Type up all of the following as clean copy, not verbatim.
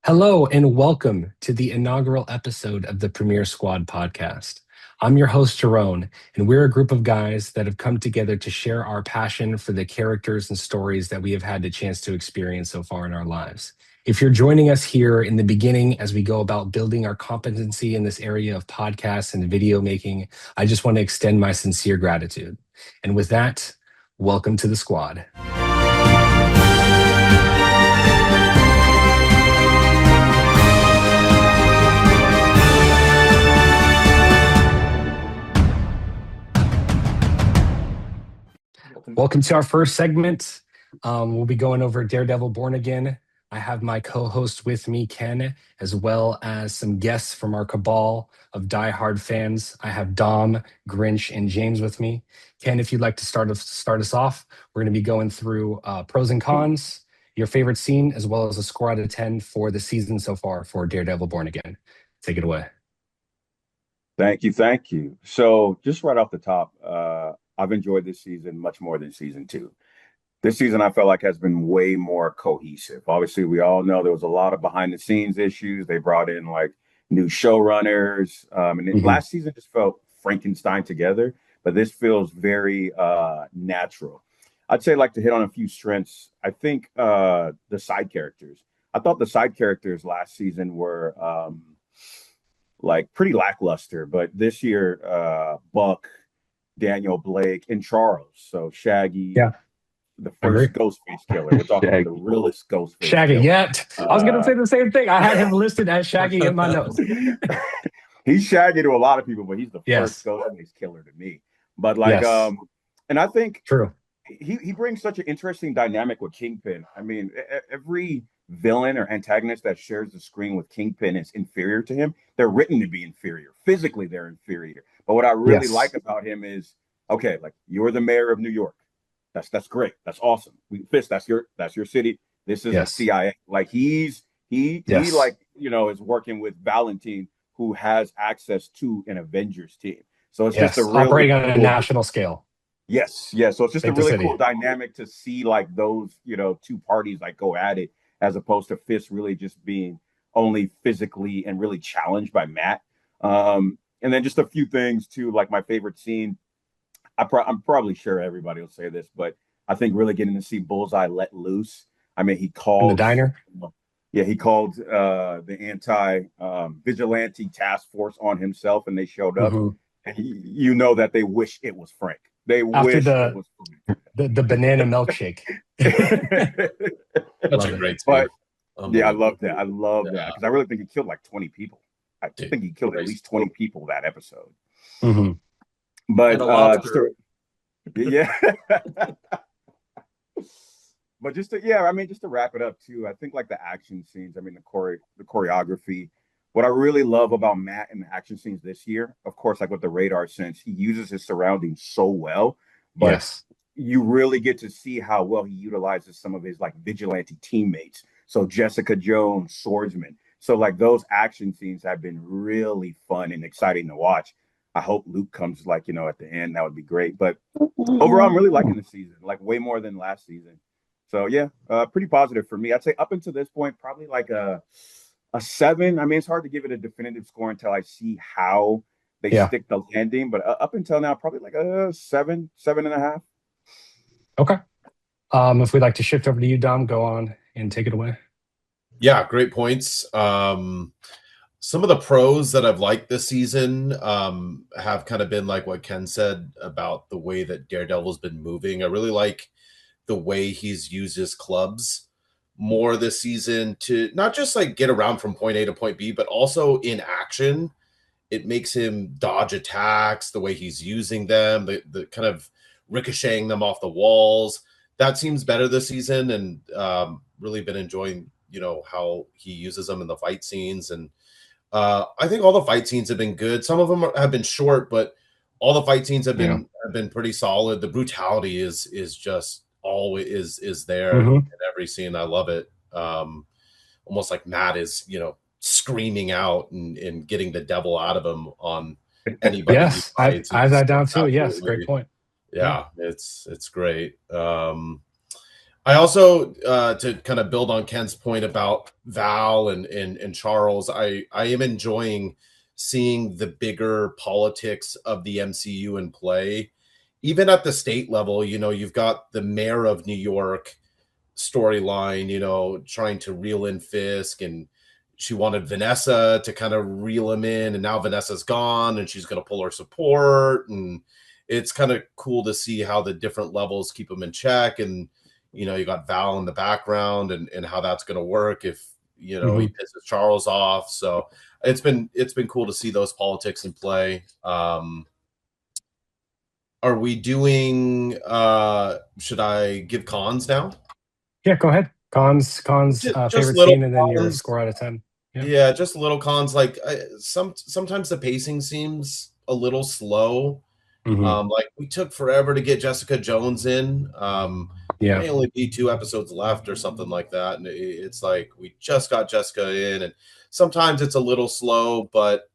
Hello and welcome to the inaugural episode of the Premier Squad podcast. I'm your host, Jerome, and we're a group of guys that have come together to share our passion for the characters and stories that we have had the chance to experience so far in our lives. If you're joining us here in the beginning as we go about building our competency in this area of podcasts and video making, I just want to extend my sincere gratitude. And with that, welcome to the squad. Welcome to our first segment. We'll be going over Daredevil Born Again. I have my co-host with me, Ken, as well as some guests from our cabal of diehard fans. I have Dom, Grinch, and James with me. Ken, if you'd like to start us off, we're going to be going through pros and cons, your favorite scene, as well as a score out of 10 for the season so far for Daredevil Born Again. Take it away. Thank you, thank you. So, just right off the top, I've enjoyed this season much more than season two. This season, I felt like has been way more cohesive. Obviously, we all know there was a lot of behind the scenes issues. They brought in like new showrunners, Mhm. last season just felt Frankenstein together. But this feels very natural. I'd say like to hit on a few strengths. I think the side characters. I thought the side characters last season were like pretty lackluster, but this year, Buck, Daniel Blake, and Charles. So Shaggy, Yeah, the I agree. first Ghostface killer. We're talking about the Shaggy. realest Ghostface Shaggy, killer. yeah. I was going to Uh, say the same thing. I had him listed as Shaggy in my notes. he's Shaggy to a lot of people, but he's the first Yes, Ghostface killer to me. But like, yes, and I think true. he brings such an interesting dynamic with Kingpin. I mean, every villain or antagonist that shares the screen with Kingpin is inferior to him. They're written to be inferior. Physically, they're inferior. But what I really like Yes, about him is, okay, like you're the mayor of New York. That's great. That's awesome. Fist, that's your city. This is the yes, CIA. Like he yes, like is working with Valentine, who has access to an Avengers team. So it's just a yes. really Operating on a cool. national scale. Yes, yes. So it's just a Take the really cool city. dynamic to see like those, two parties like go at it as opposed to Fist really just being only physically and really challenged by Matt. And then just a few things too, like my favorite scene. I'm probably sure everybody will say this, but I think really getting to see Bullseye let loose. I mean, he In the called, diner. yeah, he called the anti vigilante task force on himself, and they showed up, Mhm. and you know that they wish it was Frank. They After wish it the, was the banana milkshake. Frank. Such a Love it. great scene. But yeah, I love Unbelievable. that. I love that Yeah, because I really think he killed like 20 people. I dude. think he killed at Crazy. least 20 people that episode. Mhm. And But a just lobster. to, yeah. But just to yeah, I mean, just to wrap it up too, I think like the action scenes, I mean the choreography. What I really love about Matt and the action scenes this year, of course, like with the radar sense, he uses his surroundings so well, but Yes. you really get to see how well he utilizes some of his like vigilante teammates. So Jessica Jones, swordsman. So like those action scenes have been really fun and exciting to watch. I hope Luke comes like, at the end. That would be great. But overall, I'm really liking the season, like way more than last season. So yeah, pretty positive for me. I'd say up until this point, probably like a seven. I mean, it's hard to give it a definitive score until I see how they Yeah. stick the landing. But up until now, probably like a seven, 7.5. Okay. If we'd like to shift over to you, Dom, go on and take it away. Yeah, great points. Some of the pros that I've liked this season have kind of been like what Ken said about the way that Daredevil's been moving. I really like the way he's used his clubs more this season to not just like get around from point A to point B, but also in action. It makes him dodge attacks, the way he's using them, the kind of ricocheting them off the walls. That seems better this season, and really been enjoying, how he uses them in the fight scenes. And I think all the fight scenes have been good. Some of them have been short, but all the fight scenes have Yeah. been pretty solid. The brutality is just always is there in Hmm. every scene. I love it. Almost like Matt is, screaming out and getting the devil out of him on anybody he Yes. fights. I have It's that down too. Yes. Great absolutely, point. Yeah. yeah, it's great. I also, to kind of build on Ken's point about Val and Charles, I am enjoying seeing the bigger politics of the MCU in play, even at the state level. You've got the mayor of New York storyline, trying to reel in Fisk, and she wanted Vanessa to kind of reel him in, and now Vanessa's gone, and she's going to pull her support, and it's kind of cool to see how the different levels keep them in check. And you got Val in the background, and how that's going to work if he pisses Charles off. So it's been cool to see those politics in play. Are we doing should I give cons now? Yeah, go ahead. Cons, Just favorite little scene, and then your cons. score out of 10. Yeah, just little cons. Like sometimes the pacing seems a little slow. Like we took forever to get Jessica Jones in. There may only be 2 episodes left or something like that, and it's like we just got Jessica in, and sometimes it's a little slow, but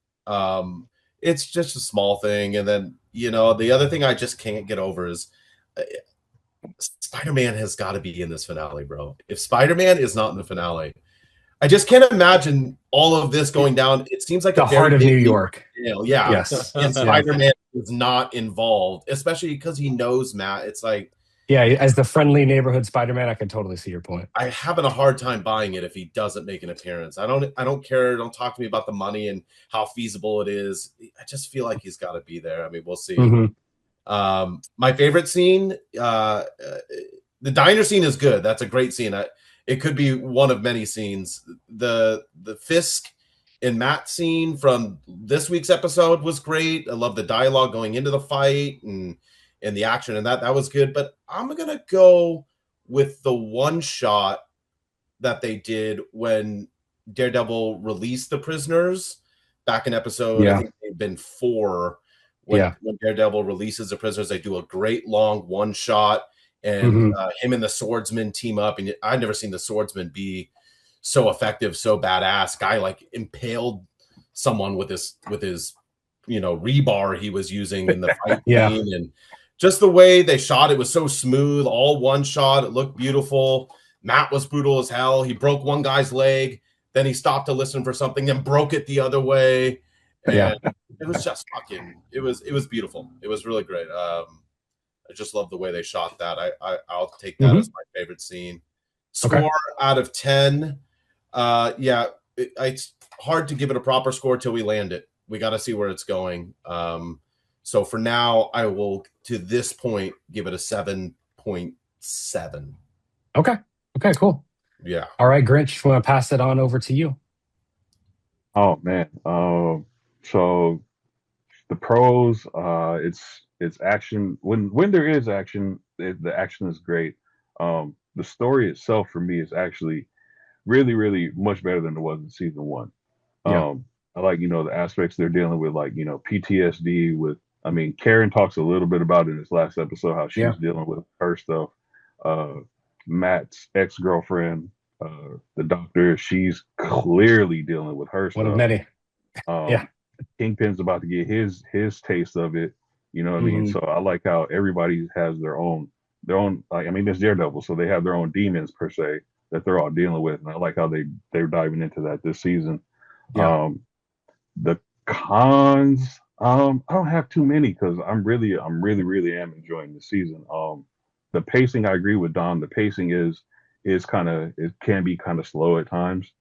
it's just a small thing. And then the other thing I just can't get over is Spider-Man has got to be in this finale, bro. If Spider-Man is not in the finale, I just can't imagine all of this going down. It seems like the heart of New York. Yeah. Yes. And Spider-Man is not involved, especially because he knows Matt. It's like, yeah, as the friendly neighborhood Spider-Man, I can totally see your point. I'm having a hard time buying it if he doesn't make an appearance. I don't care. Don't talk to me about the money and how feasible it is. I just feel like he's got to be there. I mean, we'll see. My favorite scene, the diner scene is good. That's a great scene. It could be one of many scenes. The Fisk and Matt scene from this week's episode was great. I love the dialogue going into the fight and the action, and that was good. But I'm gonna go with the one shot that they did when Daredevil released the prisoners back in episode, I think they've been 4. When Daredevil releases the prisoners, they do a great long one shot, and him and the swordsman team up. And I've never seen the swordsman be so effective, so badass. Guy like impaled someone with his rebar he was using in the fight scene, and just the way they shot it was so smooth. All one shot, it looked beautiful. Matt was brutal as hell. He broke one guy's leg, then he stopped to listen for something, then broke it the other way. And it was just it was beautiful. It was really great. I just love the way they shot that. I'll take that as my favorite scene. Score out of 10. It's hard to give it a proper score till we land it. We got to see where it's going. So for now, I will, to this point, give it a 7.7. Okay, cool. Yeah. All right, Grinch, want to pass it on over to you? Oh man. So the pros, it's action. When there is action, the action is great. The story itself for me is actually really, really much better than it was in season 1. I like, the aspects they're dealing with, like, PTSD with, Karen talks a little bit about it in this last episode, how she's dealing with her stuff. Matt's ex-girlfriend, the doctor, she's clearly dealing with her stuff. One of many. Kingpin's about to get his taste of it. You know what I mean? So I like how everybody has their own, it's Daredevil, so they have their own demons per se that they're all dealing with. And I like how they're diving into that this season. The cons, I don't have too many because I'm really am enjoying the season. The pacing, I agree with Don. The pacing is it can be kind of slow at times.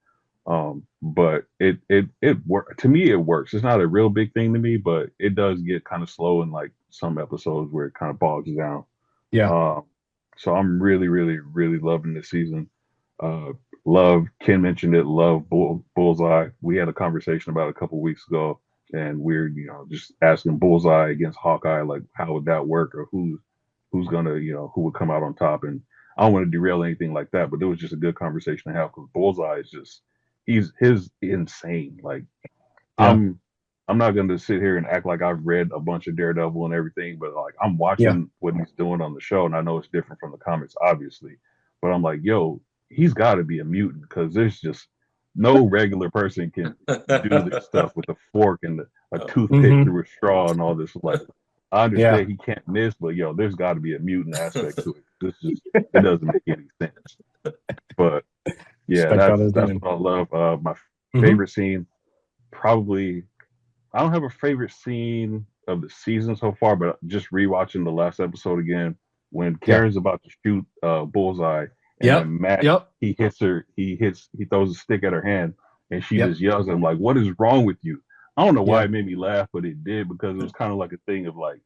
But it to me, it works. It's not a real big thing to me, but it does get kind of slow in like some episodes where it kind of bogs down. So I'm really, really, really loving this season. Love, Ken mentioned it, love Bullseye. We had a conversation about a couple weeks ago, and we're, just asking Bullseye against Hawkeye, like, how would that work, or who's gonna, who would come out on top. And I don't want to derail anything like that, but it was just a good conversation to have, because Bullseye is just, he's insane. Like, I'm not going to sit here and act like I've read a bunch of Daredevil and everything, but like, I'm watching what he's doing on the show, and I know it's different from the comics, obviously, but I'm like, yo, he's got to be a mutant, because there's just no regular person can do this stuff with a fork and a toothpick through a straw and all this. Like, I Yeah. understand he can't miss, but yo, there's got to be a mutant aspect to it. This is it doesn't make any sense. But yeah, Respect how they're that's doing. what I love. My Hmm. favorite scene, probably. I don't have a favorite scene of the season so far, but just rewatching the last episode again when Yeah. Karen's about to shoot Bullseye, and Yep. then Matt Yep. he throws a stick at her hand, and she Yep. just yells at him like, "What is wrong with you?" I don't know why Yeah. it made me laugh, but it did because it was kind of like a thing of like,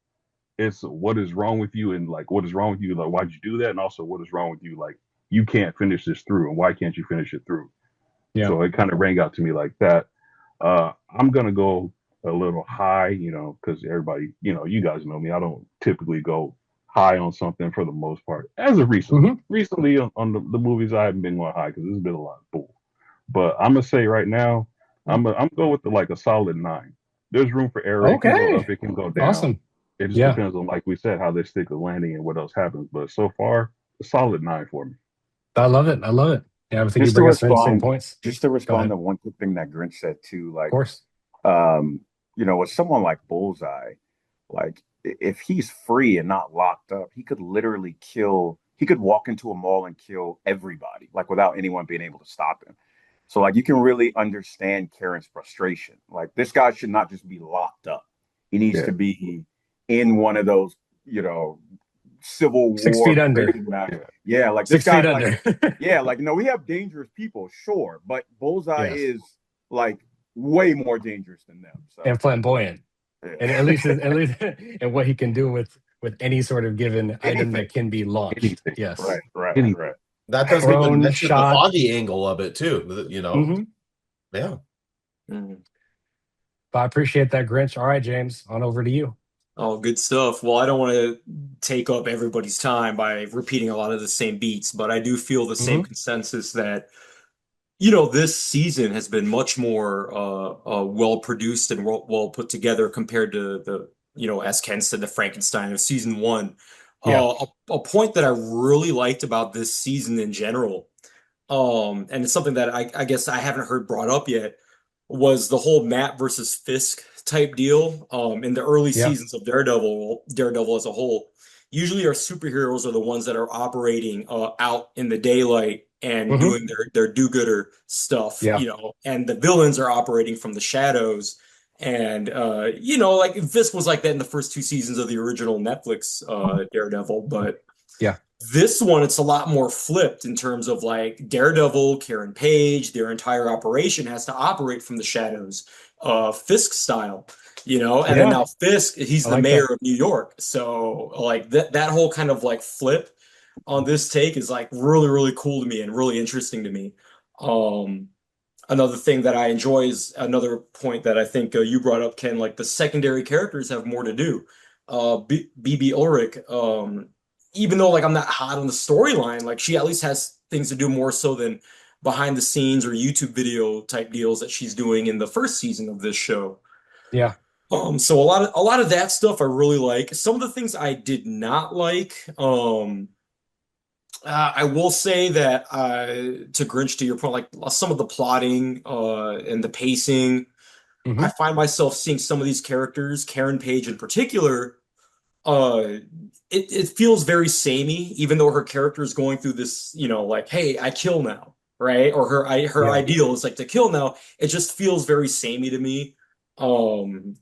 it's what is wrong with you, and like what is wrong with you, like why'd you do that, and also what is wrong with you, like you can't finish this through, and why can't you finish it through? Yeah. So it kind of rang out to me like that. I'm gonna go a little high, because everybody, you guys know me. I don't typically go high on something for the most part. As of recently, Hmm. on the movies, I haven't been going high because there's been a lot of bull. But I'm gonna say right now, I'm go with like a solid 9. There's room for error. It can go Okay. up. It can go down. Awesome. It just Yeah. depends on, like we said, how they stick the landing and what else happens. But so far, a solid 9 for me. I love it. I love it. Yeah, I think you Just to bring us the same respond, points. just to Go respond ahead. to one quick thing that Grinch said too, Of like, course. um, with someone like Bullseye, like if he's free and not locked up, he could literally kill. He could walk into a mall and kill everybody, like without anyone being able to stop him. So like you can really understand Karen's frustration. Like this guy should not just be locked up. He needs Yeah, to be in one of those, Civil 6 feet War under. prison match. yeah. Yeah, like this 6 feet guy, like, under. yeah, like we have dangerous people, sure, but Bullseye Yes. is like way more dangerous than them. So And flamboyant. And yeah. at least and what he can do with any sort of given item Anything. that can be launched. Anything, Yes. Right, right, anything. right. That doesn't even Thrown, mention the shot. foggy angle of it too. Hmm. Yeah. But I appreciate that, Grinch. All right, James, on over to you. Oh, good stuff. Well, I don't want to take up everybody's time by repeating a lot of the same beats, but I do feel the same Hmm. consensus that, this season has been much more well produced and well put together compared to as Ken said, the Frankenstein of season one. Yeah. A point that I really liked about this season in general, and it's something that I guess I haven't heard brought up yet, was the whole Matt versus Fisk type deal. In the early Yeah. seasons of Daredevil as a whole, usually our superheroes are the ones that are operating out in the daylight and Hmm. doing their do-gooder stuff, Yeah. and the villains are operating from the shadows. And like Fisk was like that in the first 2 seasons of the original Netflix Daredevil, but Yeah. this one, it's a lot more flipped in terms of like Daredevil, Karen Page, their entire operation has to operate from the shadows, Fisk style, and then Yeah. now Fisk, he's I the like mayor that. of New York. So like that whole kind of like flip on this take is like really, really cool to me and really interesting to me. Um, Another thing that I enjoy is another point that I think you brought up, Ken, like the secondary characters have more to do. BB Ulrich, even though like I'm not hot on the storyline, like she at least has things to do more so than behind the scenes or YouTube video type deals that she's doing in the first season of this show. Yeah. So a lot of that stuff I really like. Some of the things I did not like, I will say that to Grinch, to your point, like some of the plotting and the pacing, I Hmm. find myself seeing some of these characters, Karen Page in particular, uh, it feels very samey, even though her character is going through this, like, hey, I kill now, right? Or her Yeah. ideal is like to kill now. It just feels very samey to me. Um,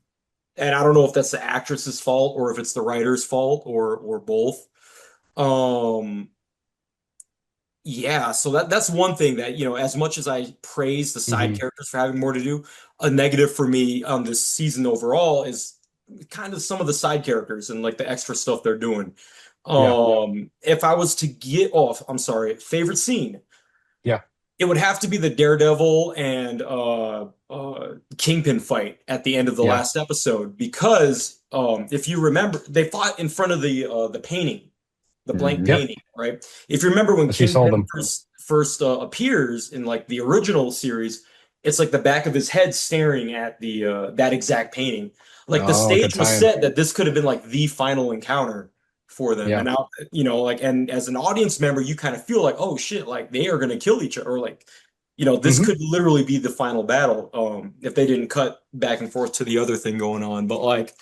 and I don't know if that's the actress's fault or if it's the writer's fault or both. Um, Yeah, so that's one thing that, as much as I praise the side Hmm. characters for having more to do, a negative for me on this season overall is kind of some of the side characters and like the extra stuff they're doing. Yeah. If I was to get off, I'm sorry, favorite scene, Yeah. it would have to be the Daredevil and Kingpin fight at the end of the Yeah. last episode because if you remember, they fought in front of the painting, the blank Hmm. Yep. painting, right? If you remember when As she sold Kingpin them. first appears in like the original series, it's like the back of his head staring at the that exact painting. Like the Oh, good stage was time. set that this could have been like the final encounter for them, and Yeah. now like and as an audience member, you kind of feel like, oh shit, like they are gonna kill each other, or like this Hmm. could literally be the final battle if they didn't cut back and forth to the other thing going on, but like.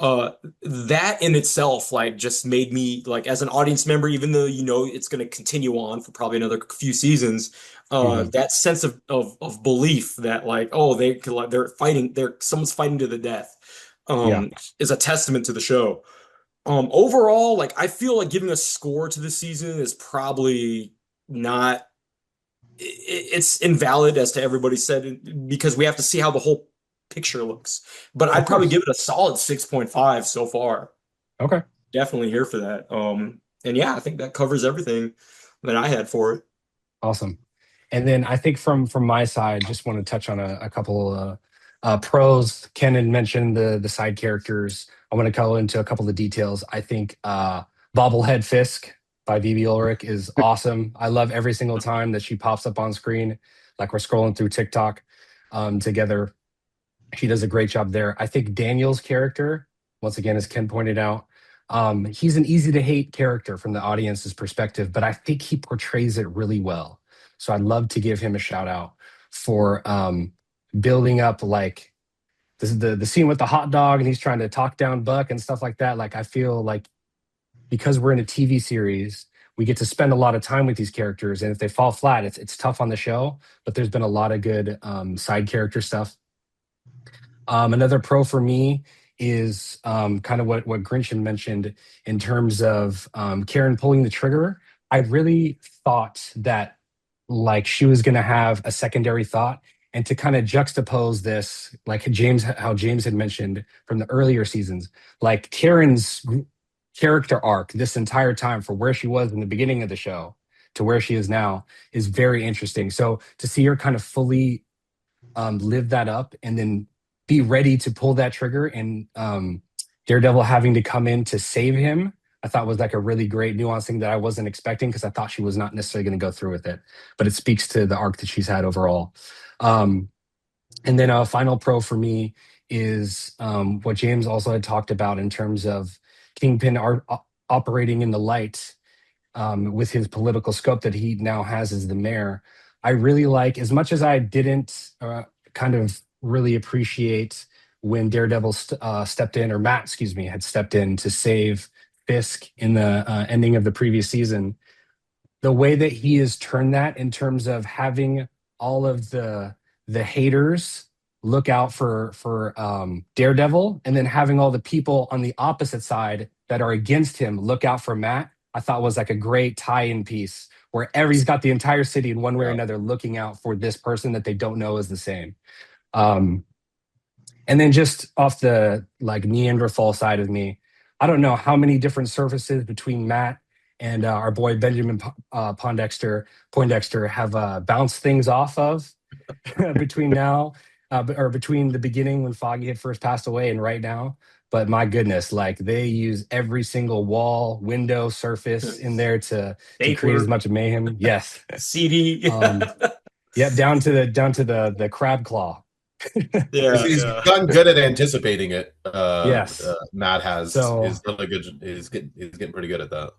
That in itself, like, just made me, like, as an audience member, even though it's going to continue on for probably another few seasons, Mhm. that sense of belief that, like, oh, they're fighting, someone's fighting to the death, Yeah. is a testament to the show. Overall, like, I feel like giving a score to this season is probably not. It's invalid, as to everybody said, because we have to see how the whole picture looks. But Of I'd probably course. give it a solid 6.5 so far. Okay. Definitely here for that. And yeah, I think that covers everything that I had for it. Awesome. And then I think from my side, just want to touch on a couple pros. Ken had mentioned the side characters. I want to go into a couple of details. I think Bobblehead Fisk by Vivi Ulrich is awesome. I love every single time that she pops up on screen, like we're scrolling through TikTok together. She does a great job there. I think Daniel's character, once again, as Ken pointed out, he's an easy to hate character from the audience's perspective, but I think he portrays it really well. So I'd love to give him a shout out for building up, like, this is the scene with the hot dog and he's trying to talk down Buck and stuff like that. Like, I feel like because we're in a TV series, we get to spend a lot of time with these characters, and if they fall flat, it's tough on the show. But there's been a lot of good side character stuff. Another pro for me is kind of what Grinchen mentioned in terms of Karen pulling the trigger. I really thought that, like, she was going to have a secondary thought, and to kind of juxtapose this, like how James had mentioned from the earlier seasons, like Karen's character arc this entire time, for where she was in the beginning of the show to where she is now, is very interesting. So to see her kind of fully live that up and then be ready to pull that trigger, and Daredevil having to come in to save him, I thought was like a really great nuancing that I wasn't expecting, because I thought she was not necessarily going to go through with it. But it speaks to the arc that she's had overall. Um, and then a final pro for me is what James also had talked about in terms of Kingpin operating in the light with his political scope that he now has as the mayor. I really like, as much as I didn't kind of really appreciate when Daredevil stepped in, or Matt, excuse me, had stepped in to save Fisk in the ending of the previous season, the way that he has turned that in terms of having all of the haters look out for Daredevil, and then having all the people on the opposite side that are against him look out for Matt, I thought was like a great tie-in piece where every's got the entire city in one way or Yeah. another looking out for this person that they don't know is the same. Um, and then just off the, like, Neanderthal side of me, I don't know how many different surfaces between Matt and our boy Benjamin Poindexter have bounced things off of between now, or between the beginning when Foggy had first passed away and right now. But my goodness, like, they use every single wall, window, surface in there to create as Stapler, much mayhem. Yes. CD. Yep, down to the crab claw. Yeah, He's yeah. gotten good at anticipating it. Yes. Matt has. So, He's done a good. He's getting pretty good at that.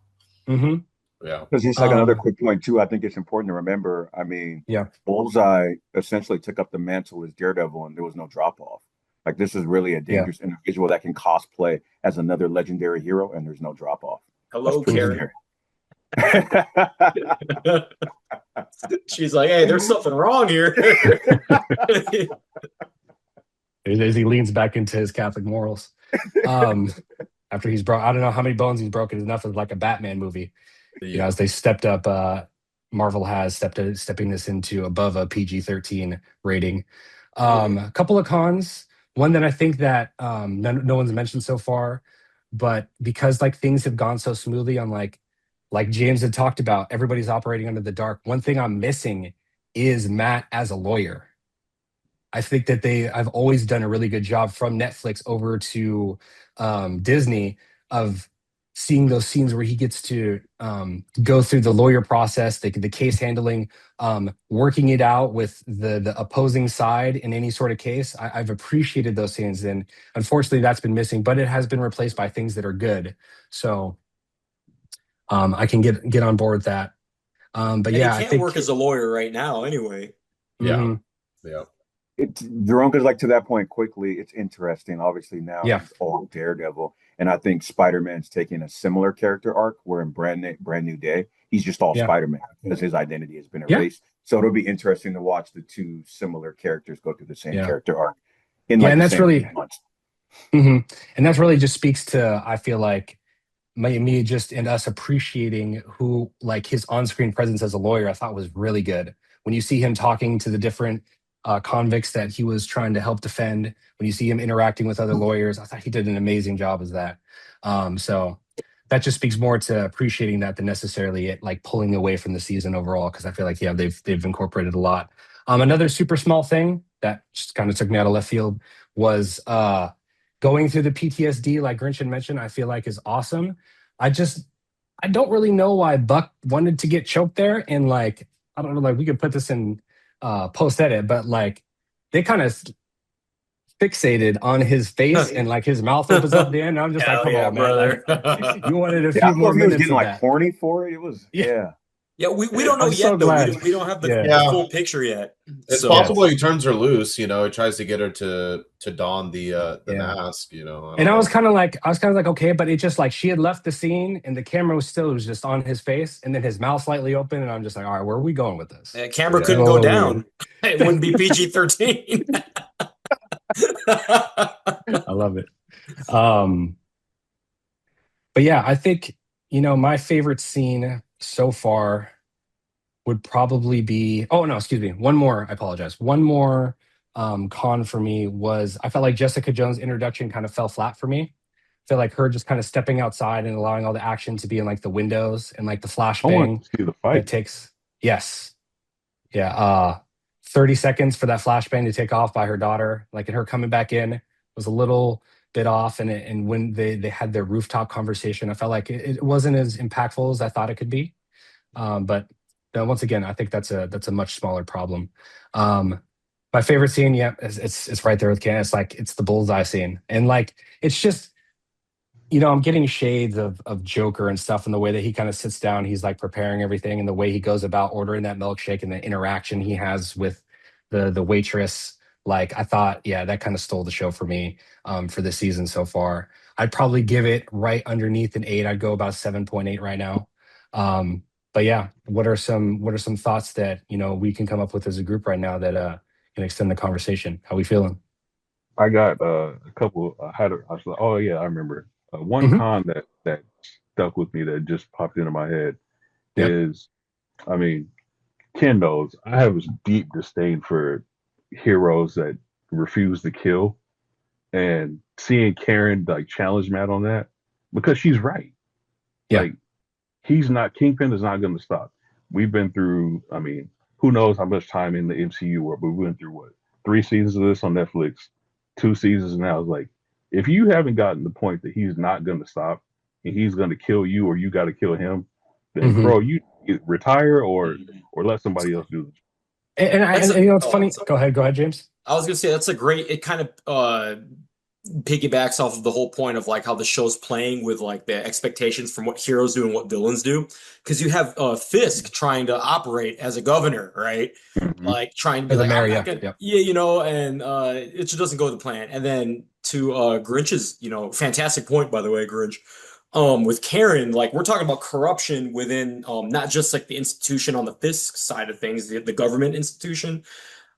mhm. Yeah. Because just like another quick point too, I think it's important to remember. I mean, Yeah. Bullseye essentially took up the mantle as Daredevil, and there was no drop off. Like, this is really a Yeah. dangerous individual that can cosplay as another legendary hero, and there's no drop off. That's Hello, pretty Karen. scary. She's like, hey, there's something wrong here. As he leans back into his Catholic morals. After he's I don't know how many bones he's broken. Enough of like a Batman movie. Yeah. As they stepped up, Marvel has stepping this into above a PG-13 rating. A couple of cons. One that I think that no one's mentioned so far, but because, like, things have gone so smoothly on, like James had talked about, everybody's operating under the dark. One thing I'm missing is Matt as a lawyer. I think that I've always done a really good job from Netflix over to Disney of seeing those scenes where he gets to go through the lawyer process, the case handling, working it out with the opposing side in any sort of case. I've appreciated those scenes, and unfortunately that's been missing, but it has been replaced by things that are good. So I can get on board with that. But And yeah, he I can't think work as a lawyer right now anyway. Yeah. mhm. Yeah. Veronicas, like to that point quickly, it's interesting. Obviously, now Yeah, he's old Daredevil, and I think Spider-Man's taking a similar character arc where in Brand New Day, he's just all yeah, Spider-Man because his identity has been yeah, erased. So it'll be interesting to watch the two similar characters go through the same yeah, character arc in yeah, like and the that's same really, months. and that's really just speaks to, I feel like, me just and us appreciating who, like, his on-screen presence as a lawyer I thought was really good. When you see him talking to the different convicts that he was trying to help defend, when you see him interacting with other lawyers, I thought he did an amazing job as that. So that just speaks more to appreciating that than necessarily it like pulling away from the season overall, because I feel like, yeah, they've incorporated a lot. Another super small thing that just kind of took me out of left field was going through the PTSD, like Grinch had mentioned, I feel like is awesome. I just I don't really know why Buck wanted to get choked there. And like, I don't know, like we could put this in post edit, but like they kind of fixated on his face and like his mouth opens up the end. I'm just like, Hell come yeah, on, man. brother. Like you wanted a Yeah, I few don't know more if he was minutes getting of like that. horny for it. It was Yeah. yeah. Yeah, we don't know I'm so yet though. glad. We don't have the, Yeah. the full picture yet. It's So possible he turns her loose. He tries to get her to don the Yeah. mask. I And don't I was know. kind of like, okay, but it just like she had left the scene and the camera was just on his face and then his mouth slightly open. And I'm just like, all right, where are we going with this? the camera Yeah. couldn't A go little down. weird. It wouldn't be PG-13. I love it. But yeah, I think, my favorite scene so far would probably be, oh no, excuse me. One more, I apologize. One more con for me was I felt like Jessica Jones' introduction kind of fell flat for me. I feel like her just kind of stepping outside and allowing all the action to be in like the windows and like the I want flashbang to see the that fight. takes, yes. Yeah. 30 seconds for that flashbang to take off by her daughter, like, and her coming back in was a little bit off. And when they had their rooftop conversation, I felt like it wasn't as impactful as I thought it could be. But once again, I think that's a much smaller problem. Um, my favorite scene, yeah, it's right there with Ken. It's like it's the bullseye scene, and like it's just I'm getting shades of Joker and stuff, and the way that he kind of sits down, he's like preparing everything, and the way he goes about ordering that milkshake, and the interaction he has with the waitress. Like I thought, yeah, that kind of stole the show for me for this season so far. I'd probably give it right underneath an 8. I'd go about 7.8 right now. But yeah, what are some thoughts that we can come up with as a group right now that can extend the conversation? How we feeling? I got a couple. I was like, oh yeah, I remember. One Hmm. con that stuck with me that just popped into my head Yep. is, I mean, Ken knows I have a deep disdain for heroes that refuse to kill, and seeing Karen like challenge Matt on that because she's right. Yeah. Like Kingpin is not going to stop. We've been through. I mean, who knows how much time in the MCU world, but we went through what 3 seasons of this on Netflix, 2 seasons now. It's like if you haven't gotten the point that he's not going to stop and he's going to kill you or you got to kill him, then Hmm. bro, you retire or let somebody else do this. And it's funny. Go ahead, James. I was gonna say that's a great. It kind of piggybacks off of the whole point of like how the show's playing with like the expectations from what heroes do and what villains do. Because you have Fisk trying to operate as a governor, right? Mm-hmm. Like trying to be As a like, mayor, I'm yeah. not gonna, Yep. yeah, and it just doesn't go to plan. And then to Grinch's, fantastic point by the way, Grinch. With Karen, like we're talking about corruption within not just like the institution on the Fisk side of things, the government institution,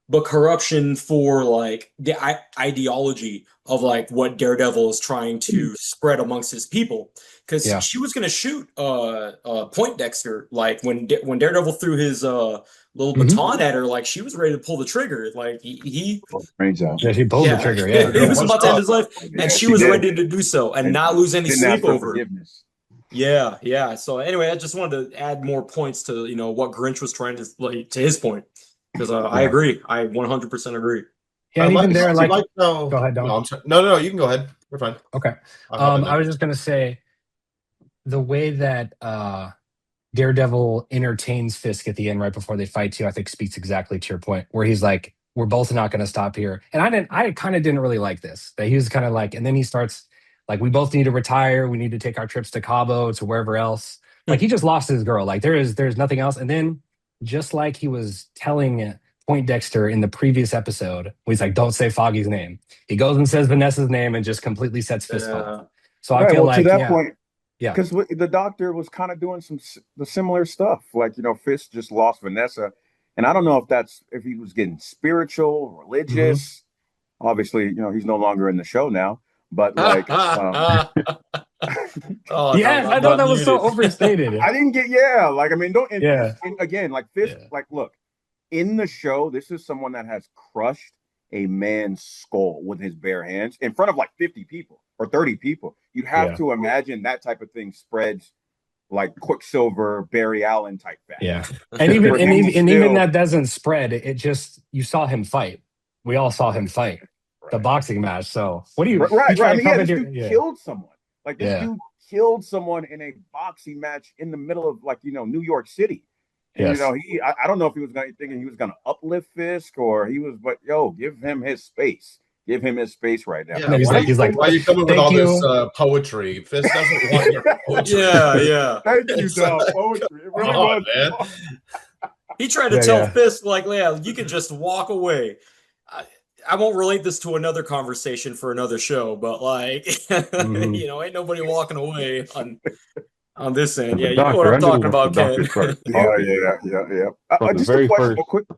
but corruption for like the ideology of like what Daredevil is trying to spread amongst his people. Because Yeah. she was gonna shoot Poindexter, like when Daredevil threw his little Hmm. baton at her, like she was ready to pull the trigger. Like he Brains out. Yeah, she pulled the yeah, trigger. Yeah. he Yo, was what's about to end up? his life, Yeah, and she she was did. ready to do so and And not lose any didn't sleep ask for over it. forgiveness. Yeah. So anyway, I just wanted to add more points to what Grinch was trying to like to his point because I Yeah. agree. I 100% agree. Yeah. And even there, I like, like how. go ahead, Don. No, I'm sorry. No, you can go ahead. We're fine. Okay. I'll hop in I was next. just gonna say the way that Daredevil entertains Fisk at the end right before they fight too, I think speaks exactly to your point, where he's like, "We're both not going to stop here." And I kind of didn't really like this. That he was kind of like, and then he starts like, "We both need to retire. We need to take our trips to Cabo to wherever else." Like he just lost his girl. Like there's nothing else. And then just like he was telling Poindexter in the previous episode, where he's like, "Don't say Foggy's name." He goes and says Vanessa's name and just completely sets Fisk off. So I feel like, to that point, yeah, because the doctor was kind of doing the similar stuff. Like, Fisk just lost Vanessa, and I don't know if he was getting spiritual, religious. Obviously, he's no longer in the show now, but like, Oh, yes, I thought that was so overstated. I didn't get, like, I mean, don't, and again, like Fisk, like, look, in the show, this is someone that has crushed a man's skull with his bare hands in front of like 50 people or 30 people. You have to imagine that type of thing spreads like Quicksilver, Barry Allen type fashion. Yeah, and even that doesn't spread. It just, you saw him fight. We all saw him fight the boxing match. So what do you? Right. I mean, this dude killed someone. Like, this dude killed someone in a boxing match in the middle of, like, New York City. And, I don't know if he was thinking he was going to uplift Fisk, or he was, but give him his space. Give him his space right now. Yeah, he's like, why are you coming with all this poetry? Fisk doesn't want your poetry. Yeah. Thank you, Dom. Poetry. It really was, man. He tried to tell Fisk, like, you can just walk away. I won't relate this to another conversation for another show, but like, ain't nobody walking away on this end. Yeah, you know what I'm talking about, Ken. From the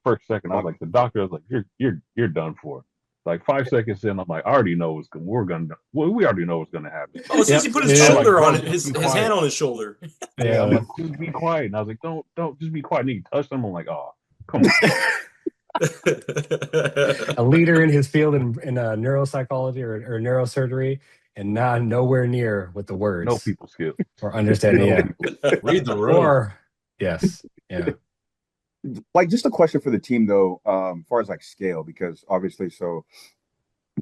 first second, I was like, the doctor was like, you're done for. Like 5 seconds in, I'm like, I already know we already know what's gonna happen. Oh, since he put his shoulder on it, his hand on his shoulder. Yeah, I'm like, just be quiet. And I was like, don't just be quiet. And he touched him. I'm like, oh, come on. A leader in his field in neuropsychology or neurosurgery, and nowhere near with the words. No people skills or understanding. Read the room. Or like, just a question for the team though, as far as like scale, because obviously, so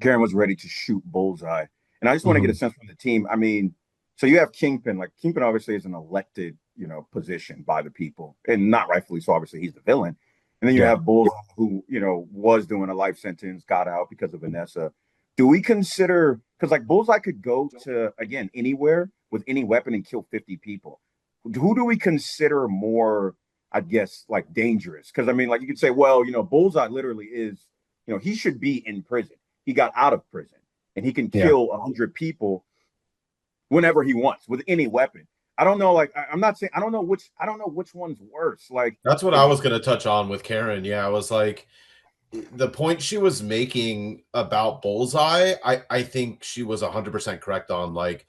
Karen was ready to shoot bullseye, and I just want to get a sense from the team. I mean, so you have Kingpin. Like, Kingpin obviously is an elected, position by the people, and not rightfully so. Obviously, he's the villain. And then you have Bullseye, who, was doing a life sentence, got out because of Vanessa. Do we consider, because like Bullseye could go to, again, anywhere with any weapon and kill 50 people. Who do we consider more, I guess, like dangerous? Because I mean, like, you could say, well, Bullseye literally is, he should be in prison. He got out of prison and he can kill 100 people whenever he wants with any weapon. I don't know. Like, I'm not saying I don't know which one's worse. Like, that's what I was going to touch on with Karen. Yeah, I was like, the point she was making about Bullseye, I think she was 100% correct on. Like,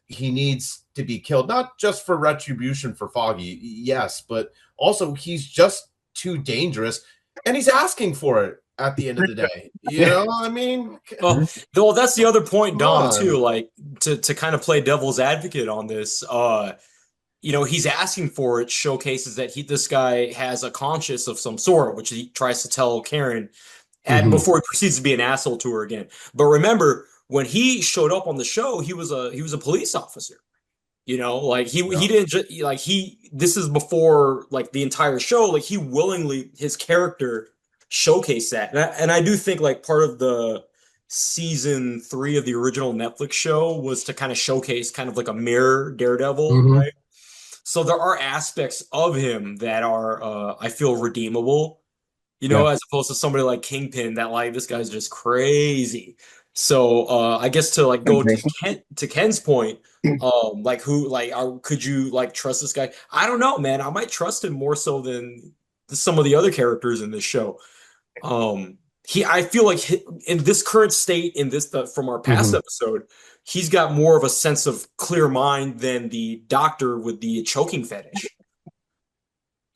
he needs to be killed, not just for retribution for Foggy, yes, but also he's just too dangerous, and he's asking for it at the end of the day. I mean, well, that's the other point, Dom, too. Like, to kind of play devil's advocate on this, he's asking for it, showcases that this guy has a conscience of some sort, which he tries to tell Karen, and before he proceeds to be an asshole to her again. But remember, when he showed up on the show, he was a police officer. Like, he didn't just, like, this is before like the entire show. Like, he willingly, his character showcase that, and I do think like part of the season 3 of the original Netflix show was to kind of showcase kind of like a mirror Daredevil, right? So there are aspects of him that are I feel redeemable, as opposed to somebody like Kingpin that, like, this guy's just crazy. So I guess to like go to Ken's point, like, could you like trust this guy? I don't know, man. I might trust him more so than some of the other characters in this show. I feel like in this current state, from our past episode, he's got more of a sense of clear mind than the doctor with the choking fetish.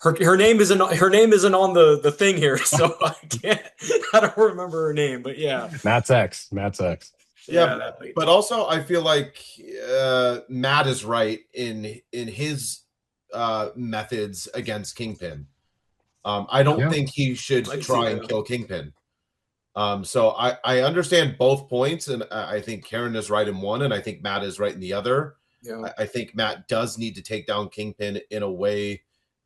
Her name isn't on the thing here, so I don't remember her name, but yeah. Matt's X. Yeah, but also I feel like Matt is right in his methods against Kingpin. I don't think he should try and kill Kingpin. So I understand both points, and I think Karen is right in one, and I think Matt is right in the other. Yeah. I think Matt does need to take down Kingpin in a way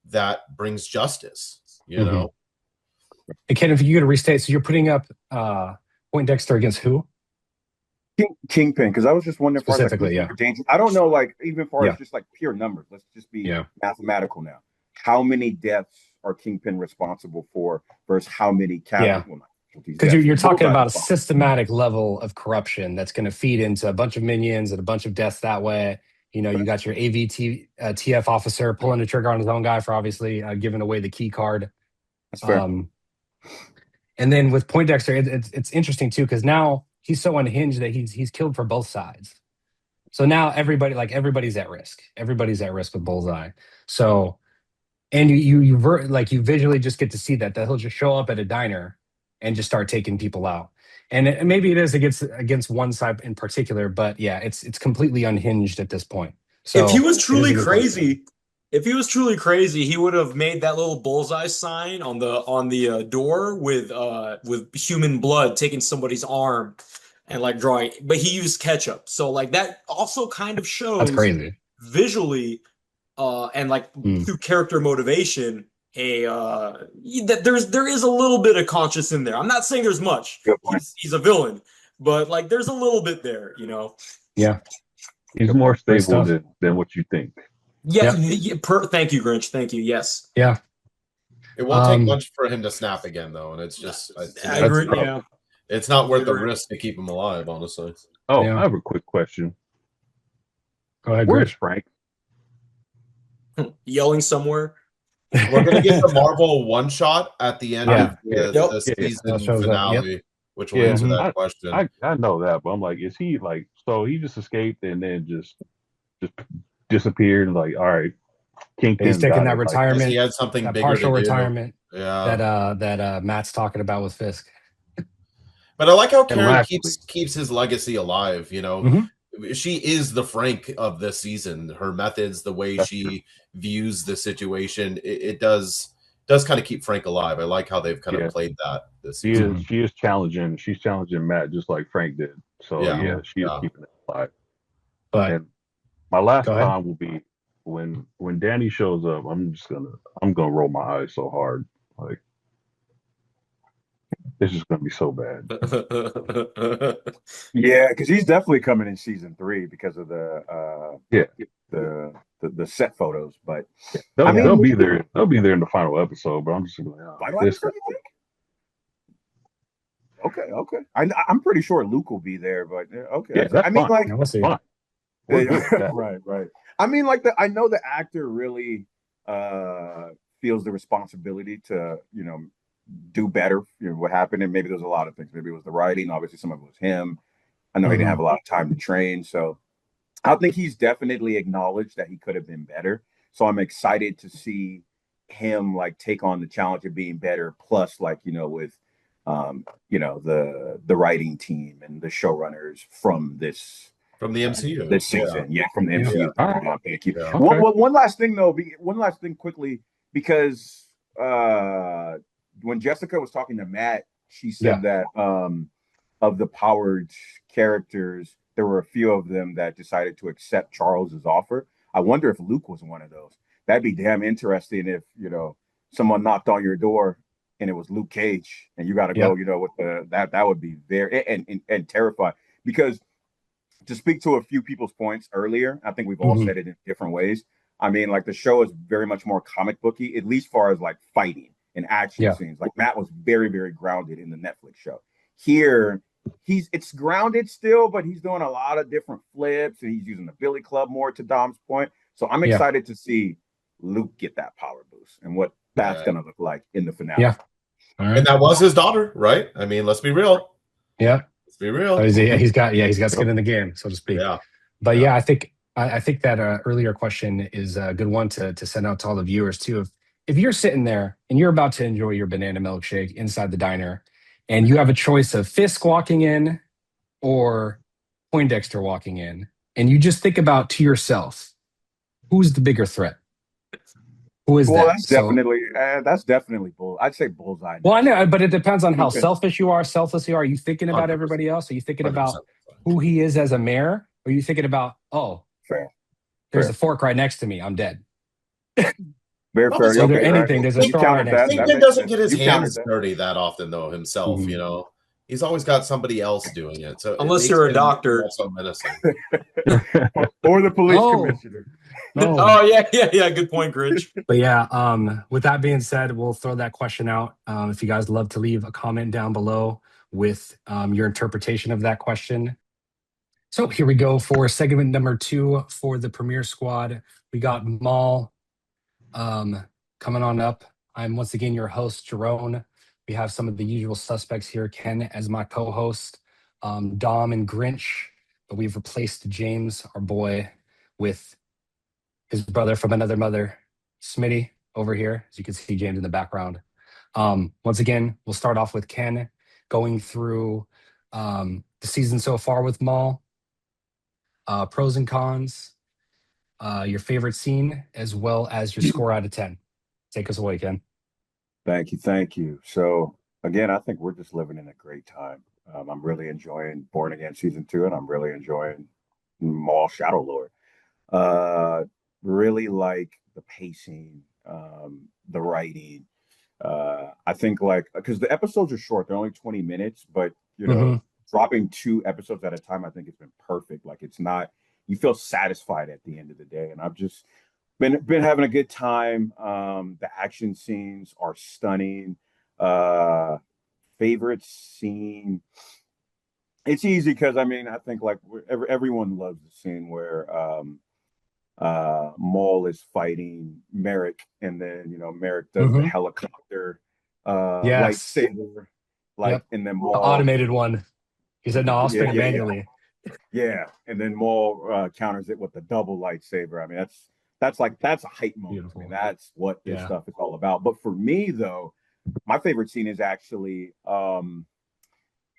that brings justice, you know? And Ken, if you could restate, so you're putting up Poindexter against who? Kingpin, because I was just wondering specifically, I don't know, like, even far as just like pure numbers. Let's just be mathematical now. How many deaths are Kingpin responsible for versus how many casualties. Because you're talking about a systematic level of corruption that's going to feed into a bunch of minions and a bunch of deaths that way. You know, you got your AVT TF officer pulling the trigger on his own guy for obviously giving away the key card. That's fair. And then with Poindexter, it's interesting too because now he's so unhinged that he's killed for both sides. So now everybody's at risk. Everybody's at risk with Bullseye. So, and you visually just get to see that he'll just show up at a diner and just start taking people out. And maybe it is against one side in particular, but yeah, it's completely unhinged at this point. So if he was truly crazy, he would have made that little bullseye sign on the door with human blood taking somebody's arm and like drawing, but he used ketchup. So like that also kind of shows that's crazy visually and like through character motivation that there is a little bit of conscience in there. I'm not saying there's much. He's a villain, but like there's a little bit there, you know. Yeah. He's more stable than what you think. Yeah. Thank you, Grinch. Thank you. Yes. Yeah. It won't take much for him to snap again, though, and it's just I agree. Yeah. It's not worth the risk to keep him alive, honestly. Oh, yeah. I have a quick question. Go ahead, Where's Frank? Yelling somewhere. We're gonna get the Marvel one shot at the end of the season finale, which will answer that question. I know that, but I'm like, is he like? So he just escaped and then just disappeared. And like, all right, Kingpin. He's taking that retirement. Like, he had something bigger partial to retirement. Do. Yeah. That Matt's talking about with Fisk. But I like how Karen keeps his legacy alive. You know, she is the Frank of this season. Her methods, the way she views the situation, it does kind of keep Frank alive. I like how they've kind of played that this season. She is challenging. She's challenging Matt just like Frank did. So she is keeping it alive. But my last time will be when Danny shows up. I'm gonna roll my eyes so hard. Like it's just gonna be so bad. Yeah, because he's definitely coming in season 3 because of the set photos. But they'll be there. They'll be there in the final episode. But I'm just like, Okay. I'm pretty sure Luke will be there. But okay, yeah, that's fine. Like, we'll see. Right. I mean, like I know the actor really feels the responsibility to do better. What happened, and maybe there's a lot of things. Maybe it was the writing. Obviously, some of it was him. I know he didn't have a lot of time to train, so I think he's definitely acknowledged that he could have been better. So I'm excited to see him like take on the challenge of being better. Plus, like with the writing team and the showrunners from the MCU this season. From the MCU. Thank you. Okay. One last thing though. One last thing quickly, because when Jessica was talking to Matt, she said that of the powered characters, there were a few of them that decided to accept Charles's offer. I wonder if Luke was one of those. That'd be damn interesting if someone knocked on your door and it was Luke Cage, and you got to go. With that would be very and terrifying. Because to speak to a few people's points earlier, I think we've all said it in different ways. I mean, like the show is very much more comic booky, at least far as like fighting and action scenes. Like Matt was very, very grounded in the Netflix show. Here, it's grounded still, but he's doing a lot of different flips and he's using the Billy Club more, to Dom's point. So I'm excited to see Luke get that power boost and what that's going to look like in the finale. Yeah. All right. And that was his daughter, right? I mean, let's be real. Yeah. Let's be real. He's got skin in the game, so to speak. Yeah. But I think that earlier question is a good one to send out to all the viewers too. If you're sitting there and you're about to enjoy your banana milkshake inside the diner, and you have a choice of Fisk walking in or Poindexter walking in, and you just think about to yourself, who's the bigger threat? Who is that? That's definitely Bull. I'd say Bullseye. Well, I know, but it depends on how selfish you are, selfless you are. Are you thinking about everybody else? Are you thinking about who he is as a mayor? Or are you thinking about, there's a fork right next to me, I'm dead? Very fair. There's a straw right next to me. Kingpin doesn't get his hands dirty that often, though, himself, He's always got somebody else doing it, so Unless you're a doctor. also menacing. Or the police Oh. commissioner. No. Oh yeah. Good point, Grinch. But yeah, with that being said, we'll throw that question out. If you guys love to leave a comment down below with your interpretation of that question. So here we go for segment number 2 for the Premiere Squad. We got Maul coming on up. I'm once again your host, Jerome. We have some of the usual suspects here. Ken as my co-host, Dom and Grinch, but we've replaced James, our boy, with his brother from another mother, Smitty, over here. As you can see, James in the background. Once again, we'll start off with Ken going through the season so far with Maul, pros and cons, your favorite scene, as well as your score out of 10. Take us away, Ken. Thank you. So again, I think we're just living in a great time. I'm really enjoying Born Again season 2, and I'm really enjoying Maul Shadow Lord. Really like the pacing, the writing. I think because the episodes are short, they're only 20 minutes, but dropping 2 episodes at a time, I think it's been perfect. Like it's not, you feel satisfied at the end of the day, and I've just been having a good time. The action scenes are stunning. Favorite scene, it's easy because I think like everyone loves the scene where Maul is fighting Merrick, and then Merrick does the helicopter lightsaber, and then Maul, the automated one. He said, "No, I'll spin it manually." Yeah, and then Maul counters it with the double lightsaber. I mean, that's a hype moment. Beautiful. I mean, that's what this stuff is all about. But for me, though, my favorite scene is actually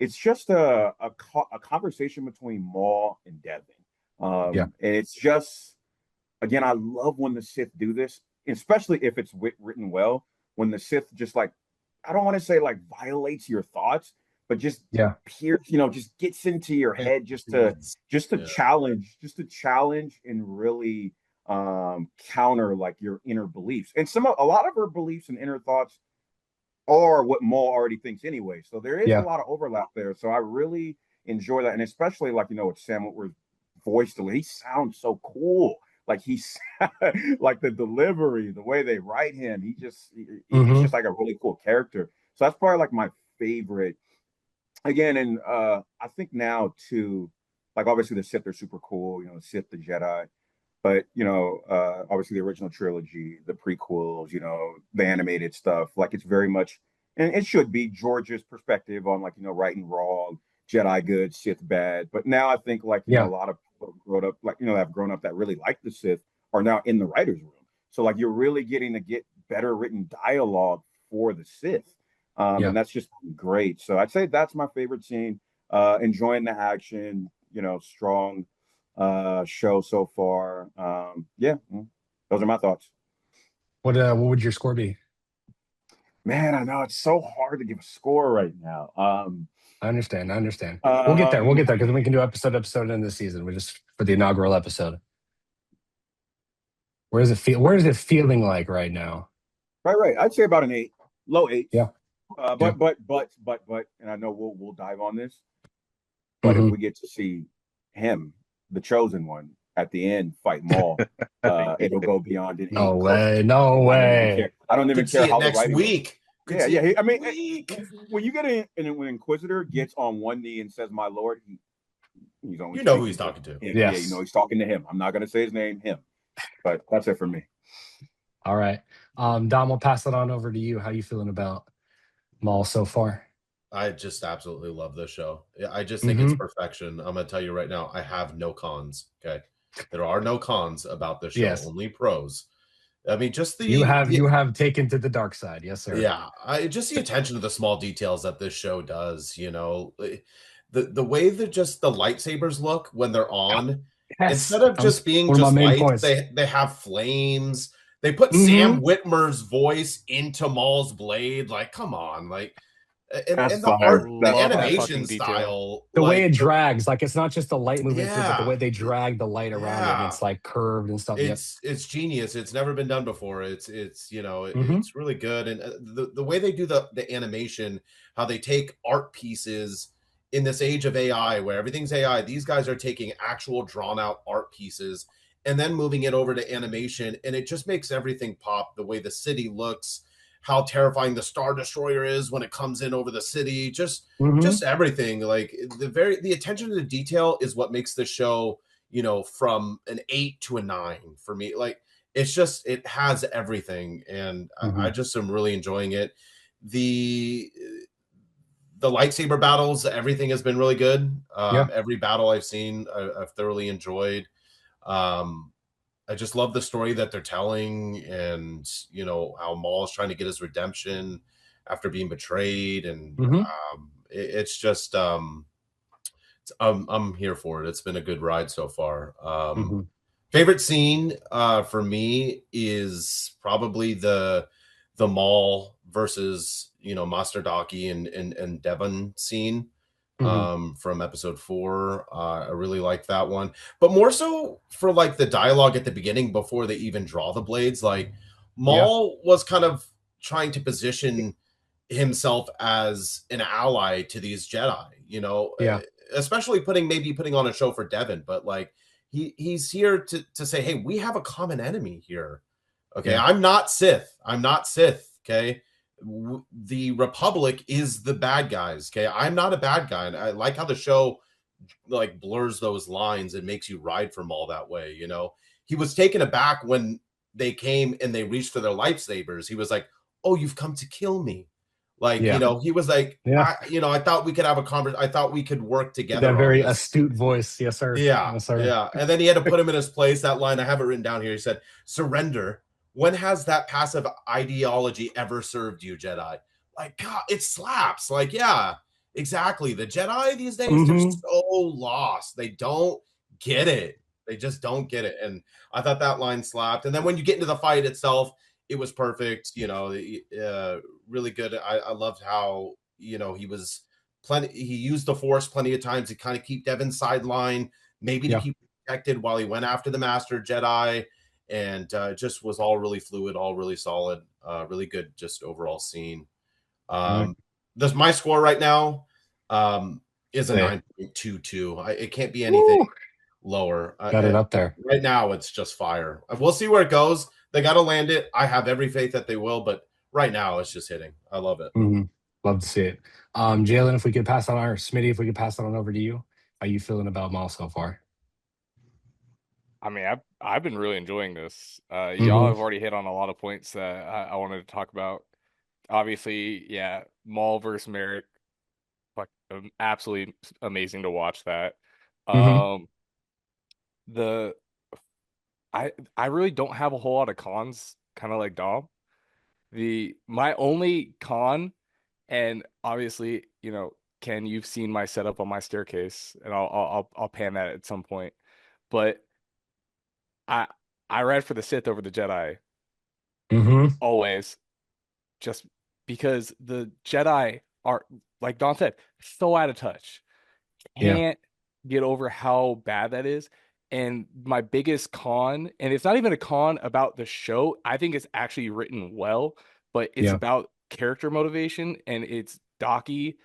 it's just a conversation between Maul and Devin. And it's just, again, I love when the Sith do this, especially if it's written well. When the Sith just I don't want to say violates your thoughts, but just just gets into your head just to challenge and really counter your inner beliefs. And a lot of her beliefs and inner thoughts are what Maul already thinks anyway. So there is a lot of overlap there. So I really enjoy that. And especially with Sam Witwer's voice, the way he sounds so cool. He's the delivery, the way they write him, he's just a really cool character. So that's probably my favorite. Again, and I think now too, obviously the Sith are super cool, Sith, the Jedi, but obviously the original trilogy, the prequels, the animated stuff, it's very much, and it should be George's perspective on right and wrong, Jedi good, Sith bad. But now I think a lot of people grown up, have grown up that really like the Sith are now in the writer's room. So you're really getting to get better written dialogue for the Sith. And that's just great. So I'd say that's my favorite scene. Enjoying the action, strong show so far. Those are my thoughts. What would your score be? Man, I know it's so hard to give a score right now. I understand. We'll get there because we can do episode in the season. We're just for the inaugural episode. Where does it feel? Where is it feeling like right now? Right. I'd say about an 8, low 8. Yeah. But, and I know we'll dive on this, but if we get to see him, the chosen one, at the end fight Maul, it'll go beyond it. No way. I don't even care how next week. Yeah. I mean, when you get when Inquisitor gets on one knee and says, "My Lord," he's only who he's talking to. Yeah, he's talking to him. I'm not going to say his name, him. But that's it for me. All right, Dom, we'll pass it on over to you. How you feeling about Maul so far? I just absolutely love this show. I just think it's perfection. I'm going to tell you right now, I have no cons. Okay. There are no cons about this show, only pros. I mean, just you have taken to the dark side. Yes, sir. Yeah. Just the attention to the small details that this show does, the way that just the lightsabers look when they're on, instead of just being just lights, they have flames. They put Sam Witwer's voice into Maul's blade. Come on, And That's the fire. art, the That's Love that fire. animation fucking detail. style, The way like it drags, like it's not just the light movement too, but the yeah, way they drag the light around it and yeah. it's like curved and stuff. Yep. It's genius. It's never been done before. It's Hmm. it's really good, and the way they do the animation, how they take art pieces in this age of AI where everything's AI. These guys are taking actual drawn out art pieces and then moving it over to animation, and it just makes everything pop. The way the city looks, how terrifying the Star Destroyer is when it comes in over the city, Hmm. just everything. Like the attention to detail is what makes the show, from an 8 to a 9 for me. Like it has everything, and I Hmm. just am really enjoying it. The the lightsaber battles, everything has been really good. Yeah. Every battle I've seen, I've thoroughly enjoyed. Um, I just love the story that they're telling, and how Maul is trying to get his redemption after being betrayed, and Hmm. it's just I'm here for it. It's been a good ride so far. Hmm. Favorite scene for me is probably the Maul versus Master Daki and Devon scene Hmm. from episode 4. I really like that one, but more so for like the dialogue at the beginning before they even draw the blades. Like Yeah. Maul was kind of trying to position himself as an ally to these Jedi, Yeah. especially putting on a show for Devin, but like he's here to say, hey, we have a common enemy here. Okay, Yeah. I'm not Sith. I'm not Sith. Okay, the Republic is the bad guys. Okay, I'm not a bad guy, and I like how the show like blurs those lines and makes you ride from all that way. He was taken aback when they came and they reached for their lightsabers. He was like, "Oh, you've come to kill me." Like, Yeah. he was like, Yeah. I thought we could have a conversation. I thought we could work That together on very this. astute voice. Yes, sir. Yeah, Yes, sir. yeah. And then he had to put him in his place. That line, I have it written down here. He said, "Surrender. When has that passive ideology ever served you, Jedi?" Like, God, it slaps. Like, yeah, exactly. The Jedi these days, they're Hmm. so lost. They don't get it. They just don't get it. And I thought that line slapped. And then when you get into the fight itself, it was perfect. Really good. I loved how, he was plenty. He used the Force plenty of times to kind of keep Devin sideline, maybe to Yeah. keep protected while he went after the Master Jedi, and just was all really fluid, all really solid, really good, just overall scene. All right. This my score right now is a Say it. 9.22. It can't be anything Woo! lower. Got it up there. Right now, it's just fire. We'll see where it goes. They got to land it. I have every faith that they will, but right now, it's just hitting. I love it. Hmm. Love to see it. Jalen, if we could pass on, or Smitty, if we could pass on over to you, how you feeling about Maul so far? I mean, I've been really enjoying this. Y'all Hmm. have already hit on a lot of points that I wanted to talk about. Obviously, yeah, Maul versus Merrick, like absolutely amazing to watch that. Hmm. Um, the I really don't have a whole lot of cons, kind of like Dom. My only con, and obviously, Ken, you've seen my setup on my staircase, and I'll pan that at some point. But I I read for the Sith over the Jedi Hmm. always, just because the Jedi are, like Don said, so out of touch. Yeah. Can't get over how bad that is. And my biggest con, and it's not even a con about the show, I think it's actually written well, but it's Yeah. about character motivation, and it's Docky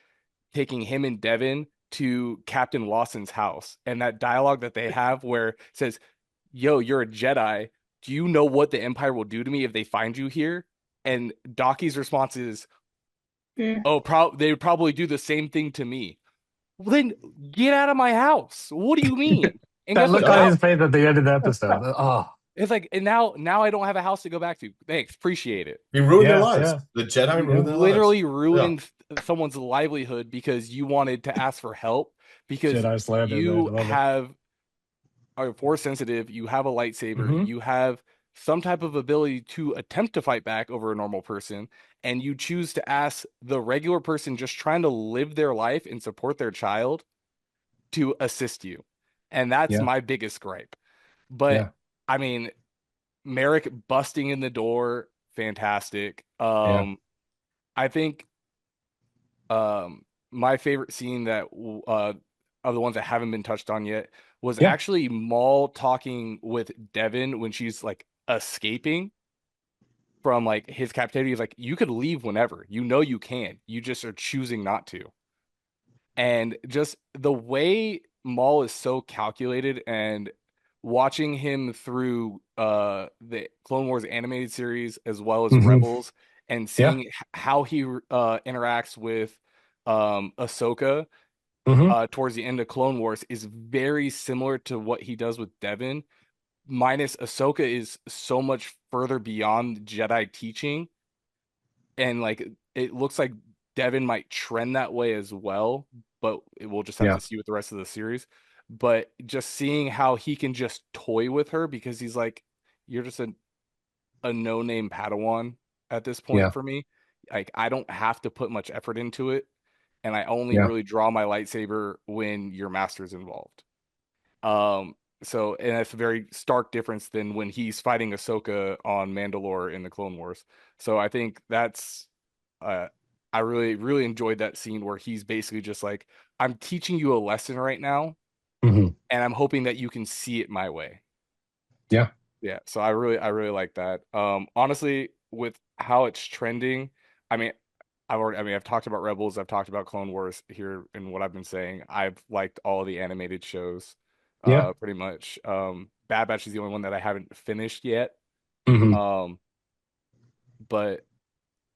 taking him and Devin to Captain Lawson's house. And that dialogue that they have where it says, "Yo, you're a Jedi. Do you know what the Empire will do to me if they find you here?" And Docky's response is, Yeah. "Oh, they would probably do the same thing to me." Well, then get out of my house. What do you mean? And That guess what? look on Now his face at the end of the episode. Oh, it's like, and now I don't have a house to go back to. Thanks, appreciate it. He ruined their yeah. lives. Yeah. The Jedi You Yeah. ruined their lives. literally Yeah. ruined someone's livelihood because you wanted to ask for help because Jedi slander, man. I you love it. are force sensitive, you have a lightsaber, Hmm. you have some type of ability to attempt to fight back over a normal person, and you choose to ask the regular person just trying to live their life and support their child to assist you. And that's Yeah. my biggest gripe. But Yeah. I mean, Merrick busting in the door, fantastic. Yeah. I think My favorite scene that of the ones that haven't been touched on yet was Yeah. actually Maul talking with Devin when she's like escaping from like his captivity. He's like, you could leave whenever. You know you can. You just are choosing not to. And just the way Maul is so calculated, and watching him through the Clone Wars animated series as well as Hmm. Rebels, and Yeah. seeing how he interacts with Ahsoka Hmm. towards the end of Clone Wars is very similar to what he does with Devin, minus Ahsoka is so much further beyond Jedi teaching, and like it looks like Devin might trend that way as well, but we'll just have Yeah. to see with the rest of the series. But just seeing how he can just toy with her, because he's like, you're just a no-name Padawan at this point Yeah. for me. Like I don't have to put much effort into it, and I only Yeah. really draw my lightsaber when your master's involved. Um, so and that's a very stark difference than when he's fighting Ahsoka on Mandalore in the Clone Wars. So I think that's uh I really, really enjoyed that scene where he's basically just like, I'm teaching you a lesson right now, Hmm. and I'm hoping that you can see it my way. Yeah. Yeah, so I really like that. Honestly, with how it's trending, I mean, I've talked about Rebels, I've talked about Clone Wars here in what I've been saying. I've liked all of the animated shows, Yeah. pretty much. Bad Batch is the only one that I haven't finished yet. Hmm. Um, but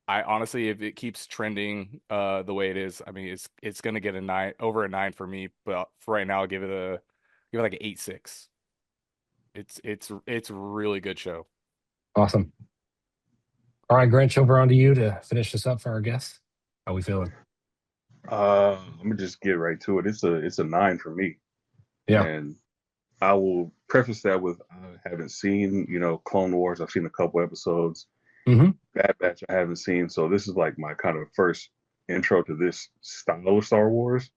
I honestly, if it keeps trending the way it is, I mean, it's gonna get a 9, over a 9 for me. But for right now, I'll give it like an 8.6. It's a really good show. Awesome. All right, Grinch, over onto you to finish this up for our guests. How we feeling? Let me just get right to it. It's a 9 for me, Yeah. and I will preface that with I haven't seen Clone Wars. I've seen a couple episodes. Hmm. Bad Batch I haven't seen, so this is like my kind of first intro to this style of Star Wars.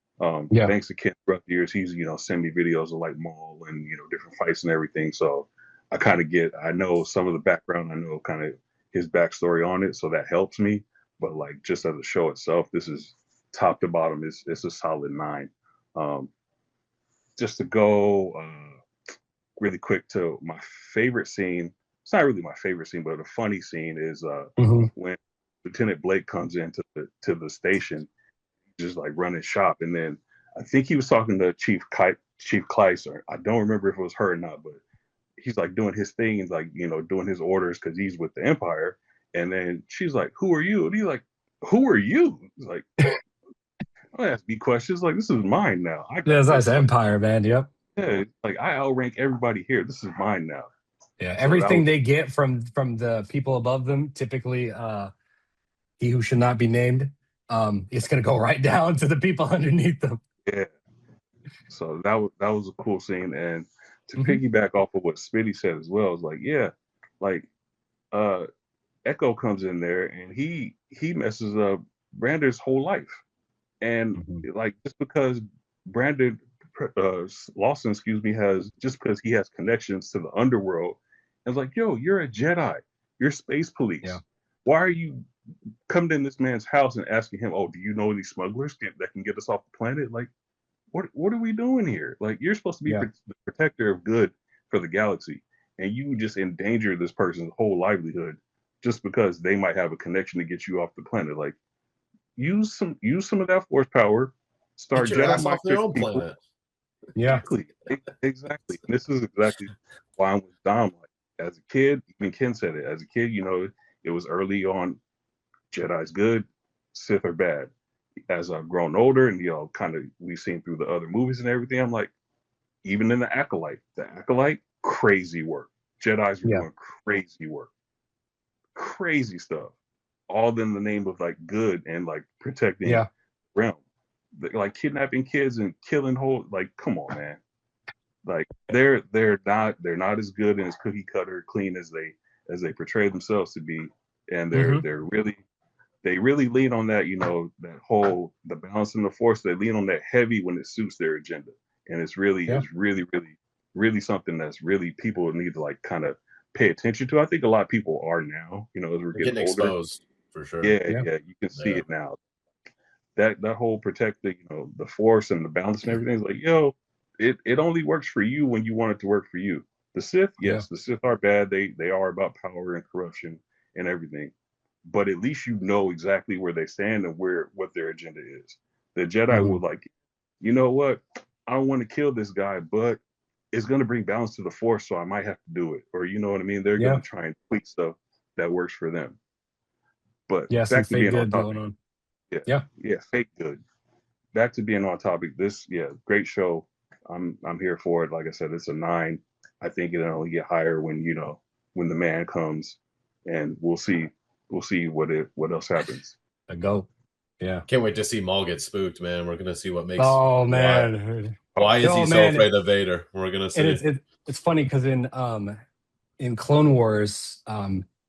Yeah. Thanks to Ken throughout the years, he's send me videos of like Maul and different fights and everything. So I kind of I know some of the background, I know kind of his backstory on it, so that helps me. But like just as a show itself, this is top to bottom, it's a solid 9. Um, just to go really quick to my favorite scene. It's not really my favorite scene, but a funny scene is Hmm. when Lieutenant Blake comes into the station, just like running shop, and then I think he was talking to Chief Kleiser. I don't remember if it was her or not, but he's like doing his thing and like doing his orders because he's with the Empire. And then she's like, "Who are you?" And he's like, "Who are you?" He's like, "I don't ask me questions. Like this is mine now. I got That's nice. this. Like, Empire, man. Yep. yeah, like I outrank everybody here. This is mine now." Yeah. So that Everything was they get from the people above them, typically he who should not be named, it's gonna go right down to the people underneath them. yeah. So that was a cool scene. And to Hmm. piggyback off of what Spitty said as well, is like, yeah, like uh Echo comes in there and he messes up Brandon's whole life. And Hmm. like just because Brandon Lawson, excuse me, has just because he has connections to the underworld, it's like, yo, you're a Jedi, you're space Yeah. police. Why are you coming in this man's house and asking him, oh, do you know any smugglers that can get us off the planet? Like, what are we doing here? Like, you're supposed to be Yeah. the protector of good for the galaxy, and you just endanger this person's whole livelihood just because they might have a connection to get you off the planet. Like, use some of that force power. Get Start your Jedi ass off their mind own people. planet. Yeah. Exactly. And this is exactly why I'm with Dom. Like, as a kid, even Ken said it. As a kid, it was early on. Jedi's good, Sith are bad. As I've grown older, and kind of we've seen through the other movies and everything, I'm like, even in the acolyte, crazy work. Jedi's were Yeah. doing crazy work, crazy stuff, all in the name of like good and like protecting Yeah. realm, like kidnapping kids and killing whole. Like, come on, man. Like they're not as good and as cookie cutter clean as they portray themselves to be, and Hmm. they really lean on that, that whole the balance in the force. They lean on that heavy when it suits their agenda, and Yeah. it's really, really, really something that's really people need to like kind of pay attention to. I think a lot of people are now, as we're They're getting getting older. exposed for sure. Yeah, Yeah. yeah, you can see Yeah. it now. that whole protecting, the force and the balance and everything is like, it only works for you when you want it to work for you. The Sith, yes, the Sith are bad. They are about power and corruption and everything, but at least you know exactly where they stand and what their agenda is. The Jedi will like, you know what? I don't want to kill this guy, but it's going to bring balance to the force, so I might have to do it. Or you know what I mean? They're going to try and tweak stuff that works for them. But Some back to fake being on good topic. going on. Yeah, fake good. Back to being on topic. This, great show. I'm here for it. Like I said, it's a 9. I think it'll only get higher when when the man comes, and we'll see what else happens. A go. Yeah. Can't wait to see Maul get spooked, man. We're gonna see what makes. Oh man. Why is he so afraid of Vader? We're gonna see. And it's funny because in Clone Wars,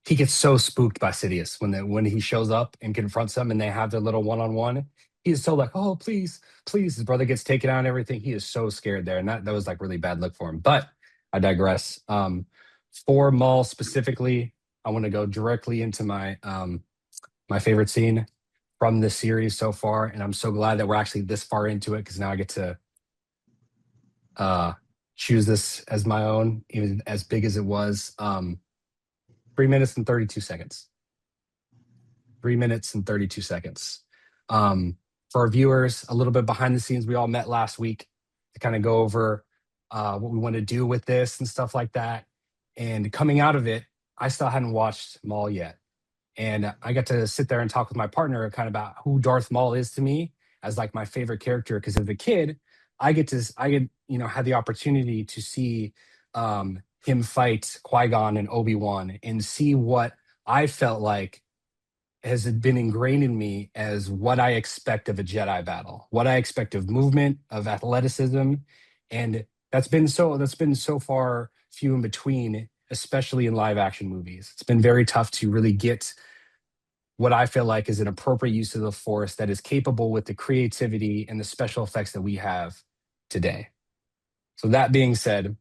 he gets so spooked by Sidious when he shows up and confronts them and they have their little one-on-one. He is so like, oh, please, please. His brother gets taken out and everything. He is so scared there. And that was like really bad look for him. But I digress. For Maul specifically, I want to go directly into my my favorite scene from this series so far. And I'm so glad that we're actually this far into it because now I get to choose this as my own, even as big as it was. 3 minutes and 32 seconds. 3 minutes and 32 seconds. For our viewers, a little bit behind the scenes, we all met last week to kind of go over what we want to do with this and stuff like that. And coming out of it, I still hadn't watched Maul yet. And I got to sit there and talk with my partner kind of about who Darth Maul is to me as like my favorite character. Because as a kid, I had the opportunity to see him fight Qui-Gon and Obi-Wan and see what I felt like has been ingrained in me as what I expect of a Jedi battle, what I expect of movement, of athleticism, and that's been so far few in between, especially in live action movies. It's been very tough to really get what I feel like is an appropriate use of the Force that is capable with the creativity and the special effects that we have today. So that being said,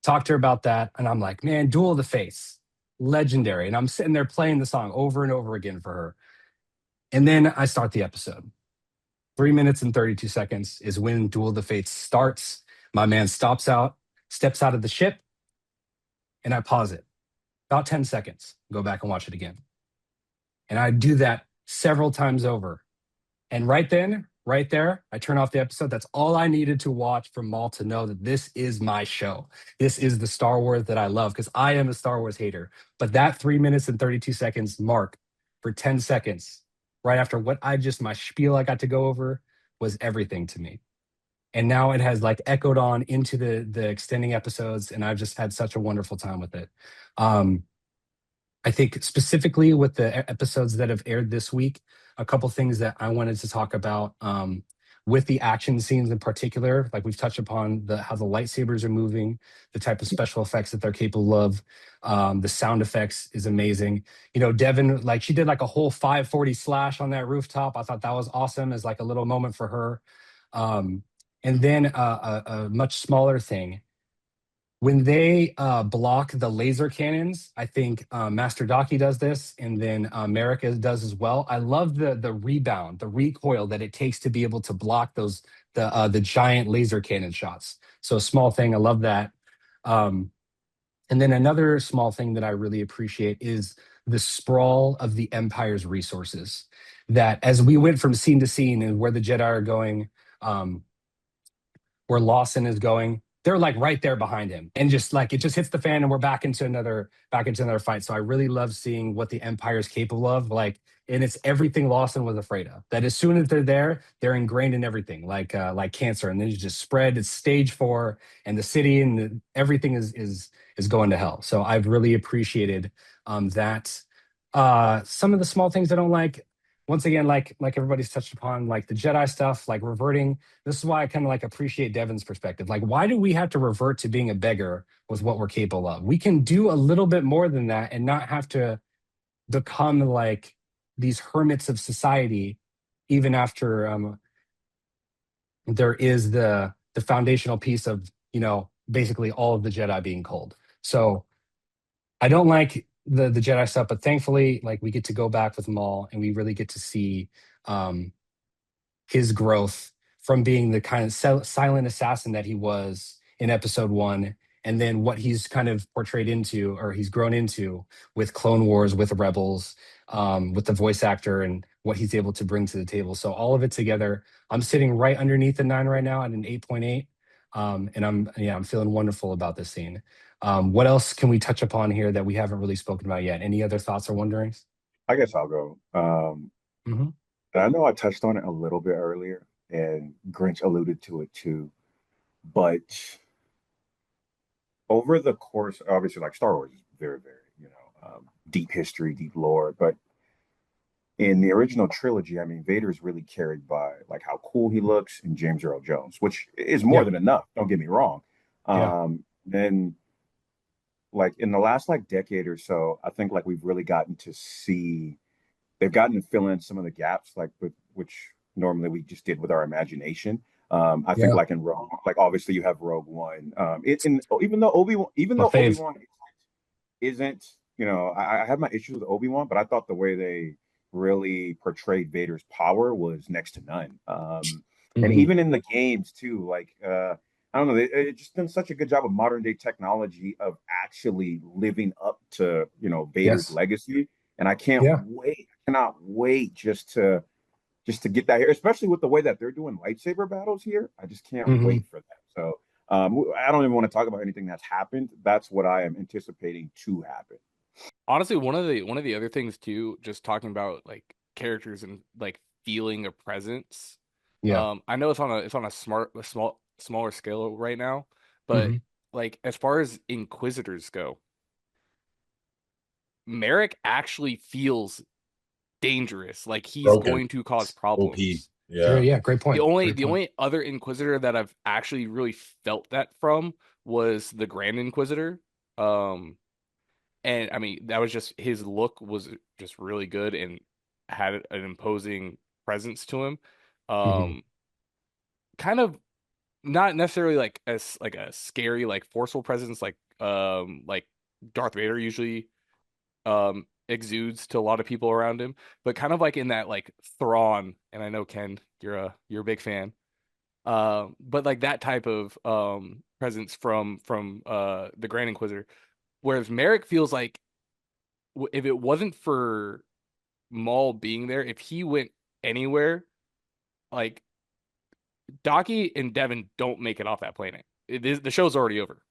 talked to her about that, and I'm like, man, Duel of the Fates, legendary. And I'm sitting there playing the song over and over again for her. And then I start the episode. 3 minutes and 32 seconds is when Duel of the Fates starts. My man steps out of the ship, and I pause it. About 10 seconds. Go back and watch it again. And I do that several times over. And right there, I turn off the episode. That's all I needed to watch from Maul to know that this is my show. This is the Star Wars that I love because I am a Star Wars hater. But that 3 minutes and 32 seconds mark for 10 seconds, right after my spiel I got to go over was everything to me. And now it has like echoed on into the extending episodes, and I've just had such a wonderful time with it. I think specifically with the episodes that have aired this week, a couple things that I wanted to talk about with the action scenes in particular, like we've touched upon how the lightsabers are moving, the type of special effects that they're capable of. The sound effects is amazing. Devin, like she did like a whole 540 slash on that rooftop. I thought that was awesome as like a little moment for her. And then a much smaller thing. When they block the laser cannons, I think Master Daki does this, and then Merrick does as well. I love the rebound, the recoil that it takes to be able to block the giant laser cannon shots. So a small thing, I love that. And then another small thing that I really appreciate is the sprawl of the Empire's resources. That as we went from scene to scene and where the Jedi are going, where Lawson is going, they're like right there behind him, and just like it just hits the fan, and we're back into another fight. So I really love seeing what the Empire is capable of. Like, and it's everything Lawson was afraid of. That as soon as they're there, they're ingrained in everything, like cancer, and then you just spread. It's stage 4, and the city and everything is going to hell. So I've really appreciated that. Some of the small things I don't like. Once again, like everybody's touched upon, like the Jedi stuff, like reverting. This is why I kind of like appreciate Devin's perspective. Like, why do we have to revert to being a beggar with what we're capable of? We can do a little bit more than that and not have to become like these hermits of society, even after there is the foundational piece of, basically all of the Jedi being cold. So I don't like the Jedi stuff, but thankfully, like we get to go back with Maul, and we really get to see his growth from being the kind of silent assassin that he was in episode one, and then what he's kind of portrayed into, or he's grown into with Clone Wars, with Rebels, with the voice actor and what he's able to bring to the table. So all of it together, I'm sitting right underneath the 9 right now at an 8.8. And I'm feeling wonderful about this scene. What else can we touch upon here that we haven't really spoken about yet? Any other thoughts or wonderings? I guess I'll go. Hmm. I know I touched on it a little bit earlier, and Grinch alluded to it too. But over the course, obviously, like Star Wars is very, very, deep history, deep lore. But in the original trilogy, I mean, Vader is really carried by like how cool he looks and James Earl Jones, which is more Yeah, than enough. Don't get me wrong. yeah, Then like in the last like decade or so, I think like we've really gotten to see they've gotten to fill in some of the gaps, like with which normally we just did with our imagination. I think yeah. like in Rogue, like obviously you have Rogue One. Even though My Obi fave. Wan isn't, I have my issues with Obi Wan, but I thought the way they really portrayed Vader's power was next to none. And Hmm. even in the games too, like I don't know, it just done such a good job of modern day technology of actually living up to Vader's Yes. legacy. And I can't Yeah. wait, I cannot wait just to get that here, especially with the way that they're doing lightsaber battles here. I just can't Hmm. wait for that. So I don't even want to talk about anything that's happened. That's what I am anticipating to happen. Honestly, one of the other things too, just talking about like characters and like feeling a presence. Yeah. I know it's on a smaller scale right now, but Hmm. like as far as Inquisitors go, Merrick actually feels dangerous, like he's Broken. going to cause OP. problems. Yeah. Yeah. Great The point. only Great the point. only other Inquisitor that I've actually really felt that from was the Grand Inquisitor. Um, and I mean that was just his look was just really good and had an imposing presence to him. Hmm. Um, kind of not necessarily like as like a scary like forceful presence like Darth Vader usually exudes to a lot of people around him, but kind of like in that like Thrawn, and I know Ken, you're a big fan. But like that type of presence from the Grand Inquisitor. Whereas Merrick feels like if it wasn't for Maul being there, if he went anywhere, like Docky and Devin don't make it off that planet. The show's already over.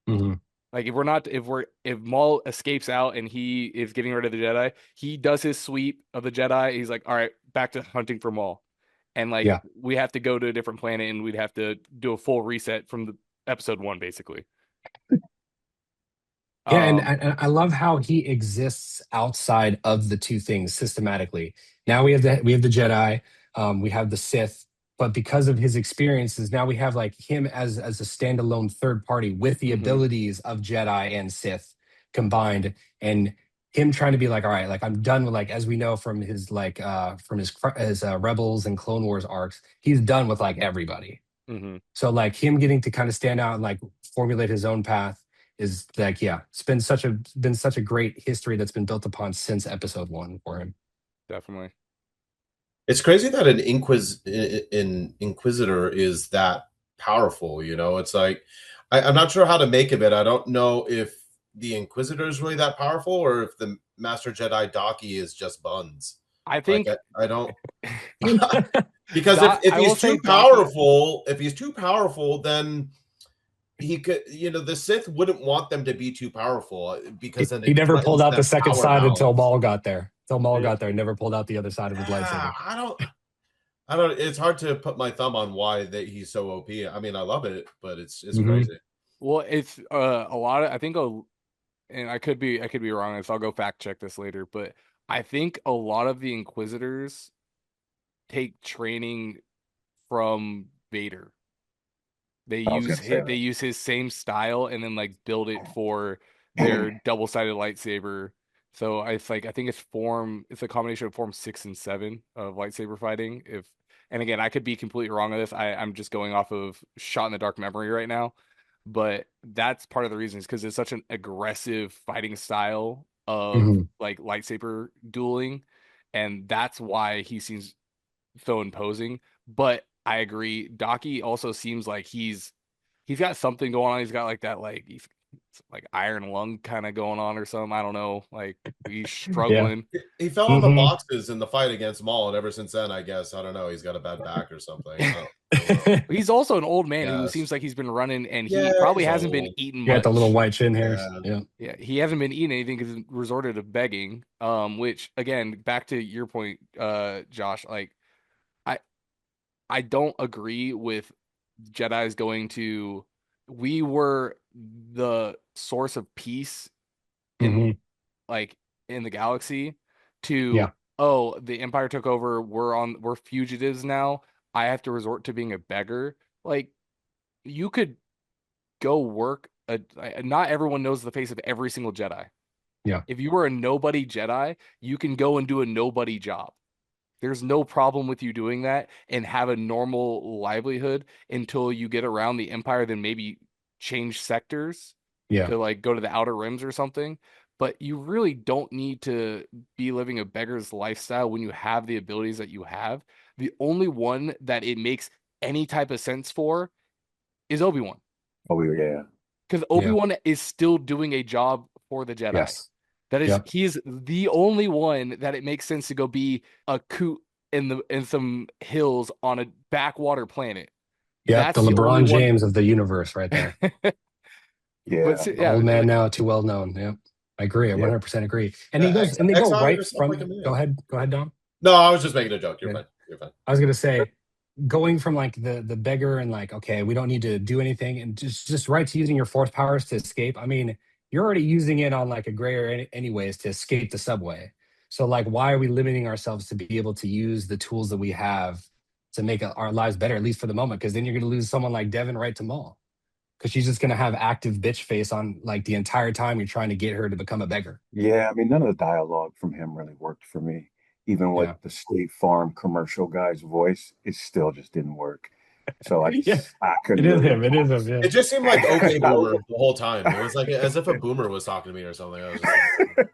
Hmm. Like if Maul escapes out and he is getting rid of the Jedi, he does his sweep of the Jedi. He's like, all right, back to hunting for Maul. And like Yeah. we have to go to a different planet and we'd have to do a full reset from the episode one, basically. Yeah, and, Um, and I love how he exists outside of the two things systematically. Now we have the Jedi, we have the Sith, but because of his experiences, now we have like him as a standalone third party with the mhm, abilities of Jedi and Sith combined, and him trying to be like, all right, like I'm done with like as we know from his like from his Rebels and Clone Wars arcs, he's done with like everybody. mhm, So like him getting to kind of stand out and like formulate his own path is like, yeah, it's been such a great history that's been built upon since episode one for him. definitely. It's crazy that an Inquisitor is that powerful. It's like I'm not sure how to make of it. I don't know if the Inquisitor is really that powerful, or if the Master Jedi Daki is just buns. I Like think I don't because if I will he's say too Docky. powerful, then he could, the Sith wouldn't want them to be too powerful because then He it never pulled threatens out the that second side until powerhouse. Maul got there. Until Maul Yeah, got there, he never pulled out the other side of his lightsaber. I don't. It's hard to put my thumb on why that he's so OP. I mean, I love it, but it's Hmm. crazy. Well, it's a lot of I think and I could be wrong on this. I'll go fact check this later, but I think a lot of the Inquisitors take training from Vader. They I was use gonna say they that. use his same style and then like build it for their double-sided lightsaber. So I think it's a combination of form 6 and 7 of lightsaber fighting. If and again, I could be completely wrong on this. I'm just going off of shot in the dark memory right now. But that's part of the reason is because it's such an aggressive fighting style of Hmm. like lightsaber dueling. And that's why he seems so imposing. But I agree. Docky also seems like he's got something going on. He's got like that he's like iron lung kind of going on or something. I don't know. Like he's Yeah. struggling. He fell on the boxes in the fight against Maul, and ever since then, I guess I don't know. He's got a bad back or something. I don't know. He's also an old man who Yes. seems like he's been running, and he Yeah, probably he's hasn't been old. eating You got much. the little white chin hairs. Yeah. Yeah. Yeah, he hasn't been eating anything because he resorted to begging. Which again, back to your point, Josh, like I I don't agree with Jedi's going to. We were the source of peace in like in the galaxy to Yeah. oh, the Empire took over, we're fugitives now. I have to resort to being a beggar. Like you could go work not everyone knows the face of every single Jedi. Yeah. If you were a nobody Jedi, you can go and do a nobody job. There's no problem with you doing that and have a normal livelihood until you get around the Empire, then maybe change sectors Yeah. to like go to the outer rims or something. But you really don't need to be living a beggar's lifestyle when you have the abilities that you have. The only one that it makes any type of sense for is Obi-Wan. Oh yeah. Because Obi-Wan is still doing a job for the Jedi. Yes. That is, Yep. he is the only one that it makes sense to go be a coot in some hills on a backwater planet. Yep. That's The the only LeBron one. James of the universe right there. Yeah. But yeah, Old man like, now, too well known. Yep. I agree. I Yeah. 100% agree. And Yeah, he goes, and they go exile right yourself like a from. man. Go ahead, Dom. No, I was just making a joke. You're Yeah. fine. You're fine. I was gonna say, going from like the beggar and like, okay, we don't need to do anything, and just right to using your force powers to escape. I mean, you're already using it on like a gray area anyways to escape the subway. So like, why are we limiting ourselves to be able to use the tools that we have to make our lives better, at least for the moment? Because then you're gonna lose someone like Devin right to Maul, because she's just gonna have active bitch face on like the entire time you're trying to get her to become a beggar. Yeah, I mean, none of the dialogue from him really worked for me. Even with Yeah. the State Farm commercial guy's voice, it still just didn't work. So I Yeah. couldn't It is really. him. It is him. It Yeah. just seemed like okay boomer the whole time. It was like as if a boomer was talking to me or something. I was just like,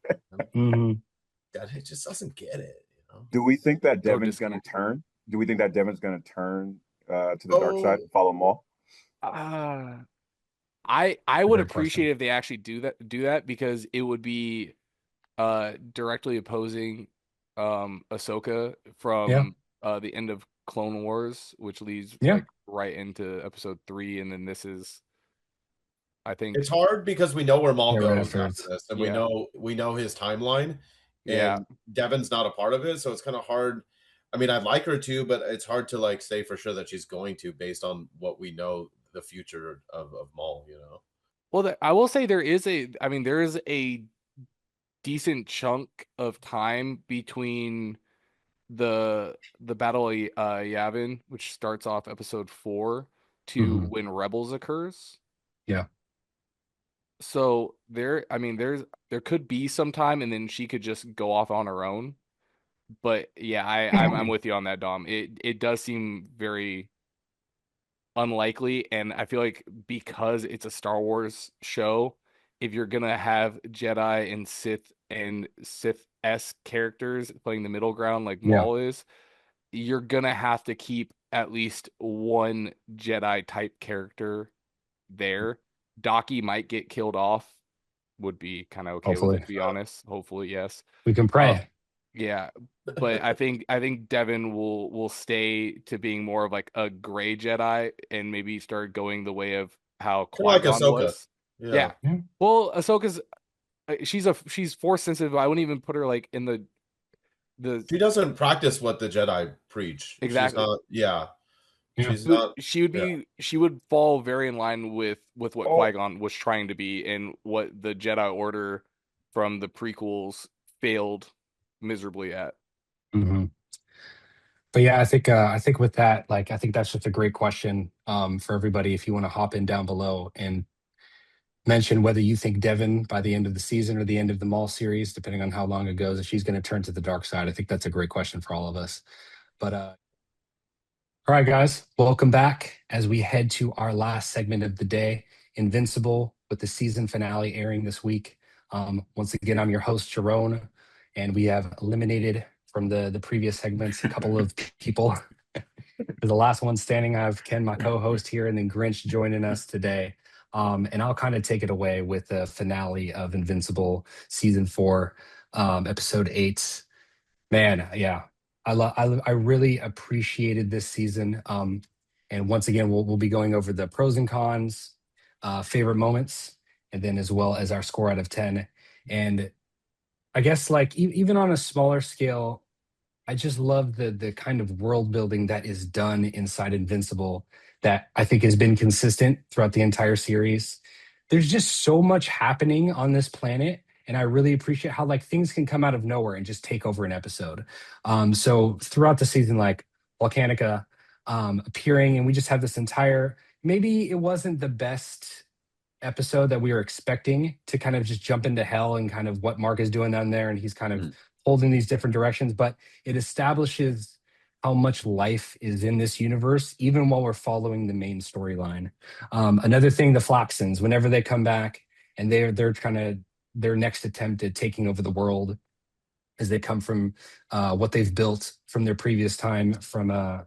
God, it just doesn't get it. You know? Do we think that So Devin's going to turn? Do we think that Devin's going to turn to the dark side and follow Maul? I would Great appreciate question. if they actually do that because it would be directly opposing Ahsoka from the end of Clone Wars, which leads Yeah. like right into episode 3, and then this is I think It's hard because we know where Maul Yeah, right goes after after this, and yeah. we know his timeline, Yeah. and Devin's not a part of it, so it's kind of hard. I mean, I'd like her to, but it's hard to like say for sure that she's going to based on what we know the future of Maul. You know. Well, I will say there is a decent chunk of time between the Battle of Yavin, which starts off episode 4, to when Rebels occurs. Yeah. So there could be some time, and then she could just go off on her own. But yeah, I'm with you on that, Dom. It does seem very unlikely, and I feel like because it's a Star Wars show, if you're gonna have Jedi and Sith-esque characters playing the middle ground like Yeah. Maul is, you're gonna have to keep at least one Jedi type character there. Docky might get killed off, would be kind of okay with Hopefully. it, to be honest. Hopefully, yes. We can pray. Yeah, but I think Devin will stay to being more of like a gray Jedi and maybe start going the way of how Kinda like Qui-Gon Ahsoka. was. Yeah. Yeah. Well, Ahsoka's she's force sensitive. I wouldn't even put her like in the She doesn't practice what the Jedi preach. Exactly. She's not. Yeah. Yeah. She's not. She would fall very in line with what Oh. Qui-Gon was trying to be and what the Jedi Order from the prequels failed miserably at. But yeah, I think with that, like, I think that's just a great question for everybody. If you want to hop in down below and mention whether you think Devin by the end of the season or the end of the Maul series, depending on how long it goes, if she's going to turn to the dark side, I think that's a great question for all of us. But all right, guys, welcome back as we head to our last segment of the day, Invincible, with the season finale airing this week. Once again, I'm your host, Jerome, and we have eliminated from the previous segments. A couple of people. For the last one standing, I have Ken, my co-host here, and then Grinch joining us today. And I'll kind of take it away with the finale of Invincible season 4, episode 8. Man, yeah, I really appreciated this season. And once again, we'll be going over the pros and cons, favorite moments, and then as well as our score out of 10. And I guess like even on a smaller scale, I just love the kind of world building that is done inside Invincible that I think has been consistent throughout the entire series. There's just so much happening on this planet, and I really appreciate how like things can come out of nowhere and just take over an episode. So throughout the season, like Volcanica appearing, and we just have this entire. Maybe it wasn't the best episode that we were expecting to kind of just jump into hell and kind of what Mark is doing down there, and he's kind of holding these different directions, but it establishes how much life is in this universe, even while we're following the main storyline. Another thing, the Floxons, whenever they come back and they're trying to their next attempt at taking over the world, as they come from what they've built from their previous time from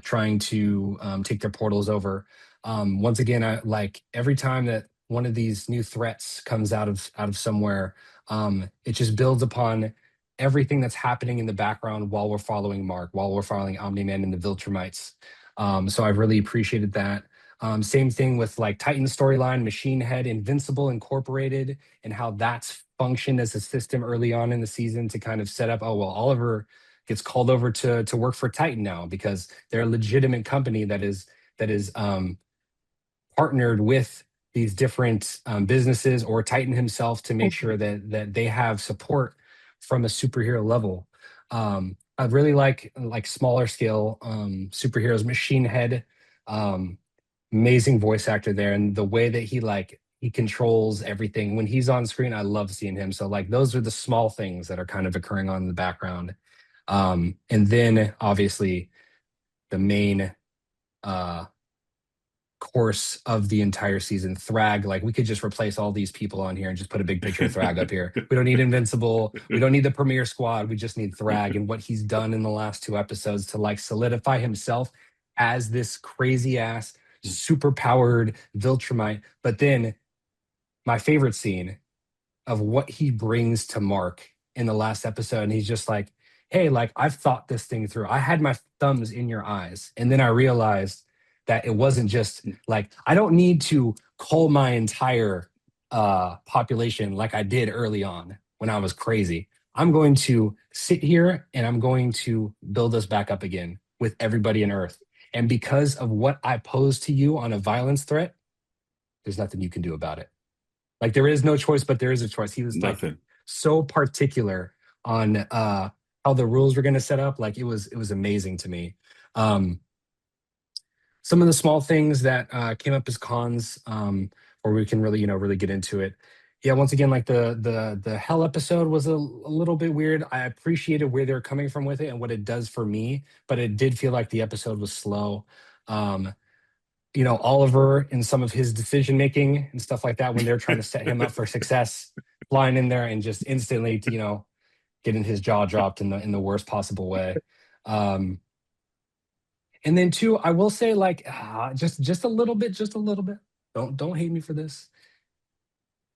trying to take their portals over. Once again, I like every time that one of these new threats comes out of somewhere, it just builds upon everything that's happening in the background while we're following Mark, while we're following Omni-Man and the Viltrumites. So I've really appreciated that. Same thing with like Titan storyline, Machine Head, Invincible Incorporated, and how that's functioned as a system early on in the season to kind of set up, oh, well, Oliver gets called over to work for Titan now because they're a legitimate company that is partnered with these different businesses or Titan himself to make sure that they have support from a superhero level. I really like smaller scale superheroes. Machine Head, amazing voice actor there, and the way that he controls everything when he's on screen. I love seeing him. So like those are the small things that are kind of occurring on in the background. And then obviously the main course of the entire season, Thrag. Like we could just replace all these people on here and just put a big picture of Thrag up here. We don't need Invincible. We don't need the Premier Squad. We just need Thrag and what he's done in the last 2 episodes to like solidify himself as this crazy ass, super powered Viltrumite. But then my favorite scene of what he brings to Mark in the last episode. And he's just like, hey, like I've thought this thing through. I had my thumbs in your eyes. And then I realized that it wasn't just like, I don't need to cull my entire population like I did early on when I was crazy. I'm going to sit here and I'm going to build us back up again with everybody on Earth. And because of what I pose to you on a violence threat, there's nothing you can do about it. Like there is no choice, but there is a choice. He was like so particular on how the rules were going to set up. Like it was amazing to me. Some of the small things that came up as cons, or we can really really get into it. Yeah, once again, like the hell episode was a little bit weird. I appreciated where they're coming from with it and what it does for me, but it did feel like the episode was slow. Oliver in some of his decision making and stuff like that when they're trying to set him up for success, flying in there and just instantly, getting his jaw dropped in the worst possible way. And then two, I will say like just a little bit. Don't hate me for this.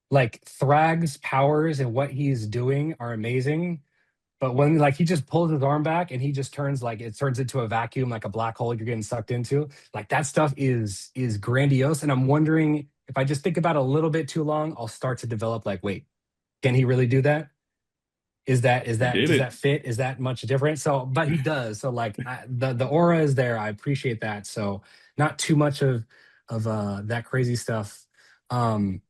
Like Thrag's powers and what he's doing are amazing. But when like he just pulls his arm back and he just turns it turns into a vacuum, like a black hole you're getting sucked into. Like that stuff is grandiose. And I'm wondering if I just think about it a little bit too long, I'll start to develop like, wait, can he really do that? Does that fit? Is that much different? So, but he does. So like the aura is there. I appreciate that. So not too much of that crazy stuff. But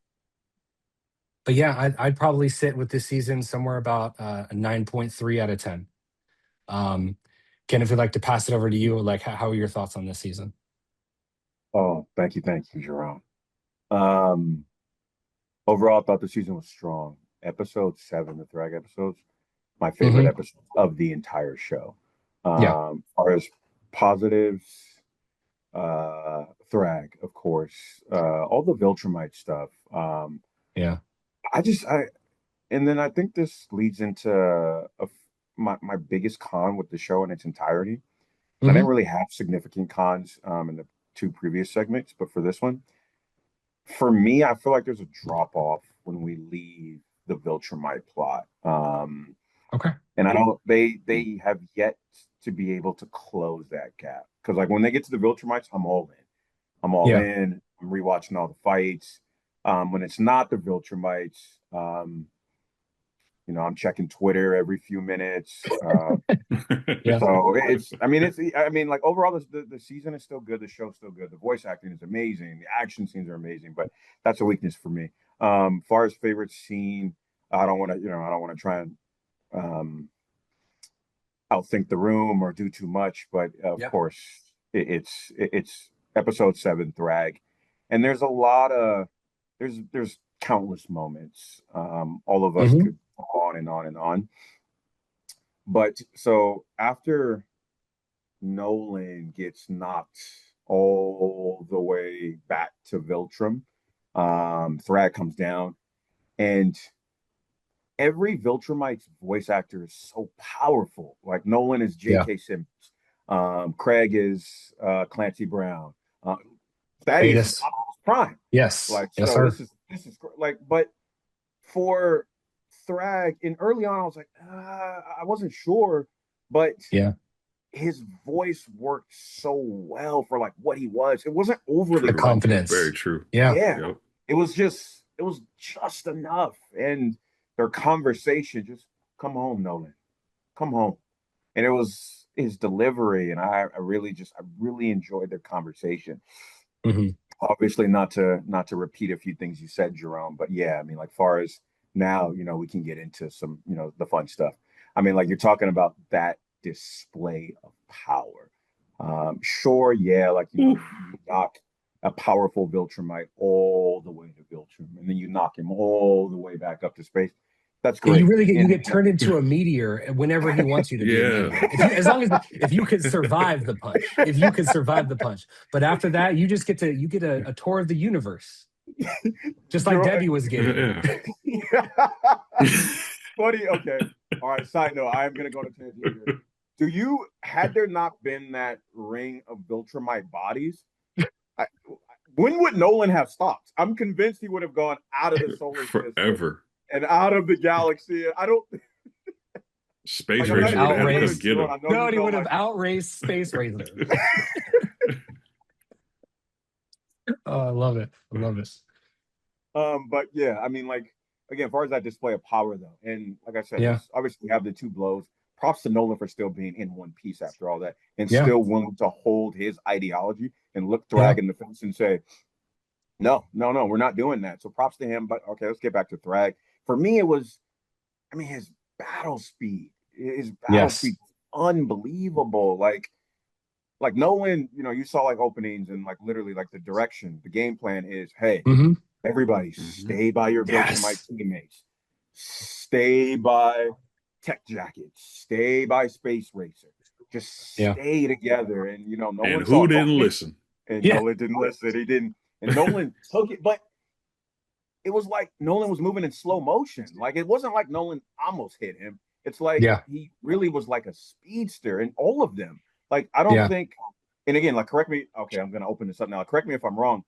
yeah, I'd probably sit with this season somewhere about a 9.3 out of 10. Ken, if we'd like to pass it over to you, like how are your thoughts on this season? Oh, thank you, Jerome. Overall, I thought the season was strong. Episode 7, the Thrag episodes, my favorite episode of the entire show. Yeah. As far as positives, Thrag, of course, all the Viltrumite stuff. Yeah. and then I think this leads into my biggest con with the show in its entirety. I didn't really have significant cons in the two previous segments, but for this one, for me, I feel like there's a drop off when we leave the Viltrumite plot. Okay. And I don't they have yet to be able to close that gap. Because like when they get to the Viltrumites, I'm all in. I'm all Yeah. in. I'm rewatching all the fights. When it's not the Viltrumites, I'm checking Twitter every few minutes. Yeah. So like overall, the season is still good. The show's still good. The voice acting is amazing. The action scenes are amazing, but that's a weakness for me. Far as favorite scene, I don't want to try and outthink the room or do too much, but of course, it's episode 7, Thrag, and there's a lot of there's countless moments. All of us could go on and on and on. But so after Nolan gets knocked all the way back to Viltrum, Thrag comes down, and every Viltrumite's voice actor is so powerful. Like Nolan is J.K. Simmons, Craig is Clancy Brown, Thaddeus is Optimus Prime. Yes, like yes, so sir. This is like, but for Thrag, and early on, I was like, I wasn't sure, but his voice worked so well for like what he was. It wasn't overly the confidence. Very true. Yeah. Yep. It was just enough. And their conversation, just come home, Nolan. Come home. And it was his delivery. And I really enjoyed their conversation. Obviously not to repeat a few things you said, Jerome, but yeah, I mean, like far as now, we can get into some, the fun stuff. I mean, like you're talking about that display of power. Sure, yeah, like you knock a powerful Viltrumite all the way to Viltrum, and then you knock him all the way back up to space. That's great. You get turned into a meteor whenever he wants you to be a meteor. If you could survive the punch. But after that, you just get a tour of the universe. Just like Debbie was getting. Buddy, okay. All right, side note, I am gonna go to tangent here. Had there not been that ring of Viltrumite bodies, when would Nolan have stopped? I'm convinced he would have gone out of the solar system forever and out of the galaxy. I don't. Space Racer would have had to get him. No, he would have outraced Space Racer. Oh, I love it. But yeah, I mean, like again, as far as that display of power though, and like I said, obviously we have the two blows. Props to Nolan for still being in one piece after all that, and still willing to hold his ideology and look Thrag in the face and say, no, we're not doing that. So props to him. But okay, let's get back to Thrag. For me, it was, I mean, his battle speed. His battle speed is unbelievable. Like Nolan, you saw like openings and like literally like the direction, the game plan is, hey, everybody stay by your Viltrumite teammates. Stay by Tech Jackets. Stay by Space Racer. Just stay together. And Nolan and who didn't listen? And Nolan didn't listen. He didn't. And Nolan took it, but it was like Nolan was moving in slow motion. Like it wasn't like Nolan almost hit him. It's like he really was like a speedster in all of them. Like I don't think. And again, like correct me. Okay, I'm gonna open this up now. Correct me if I'm wrong.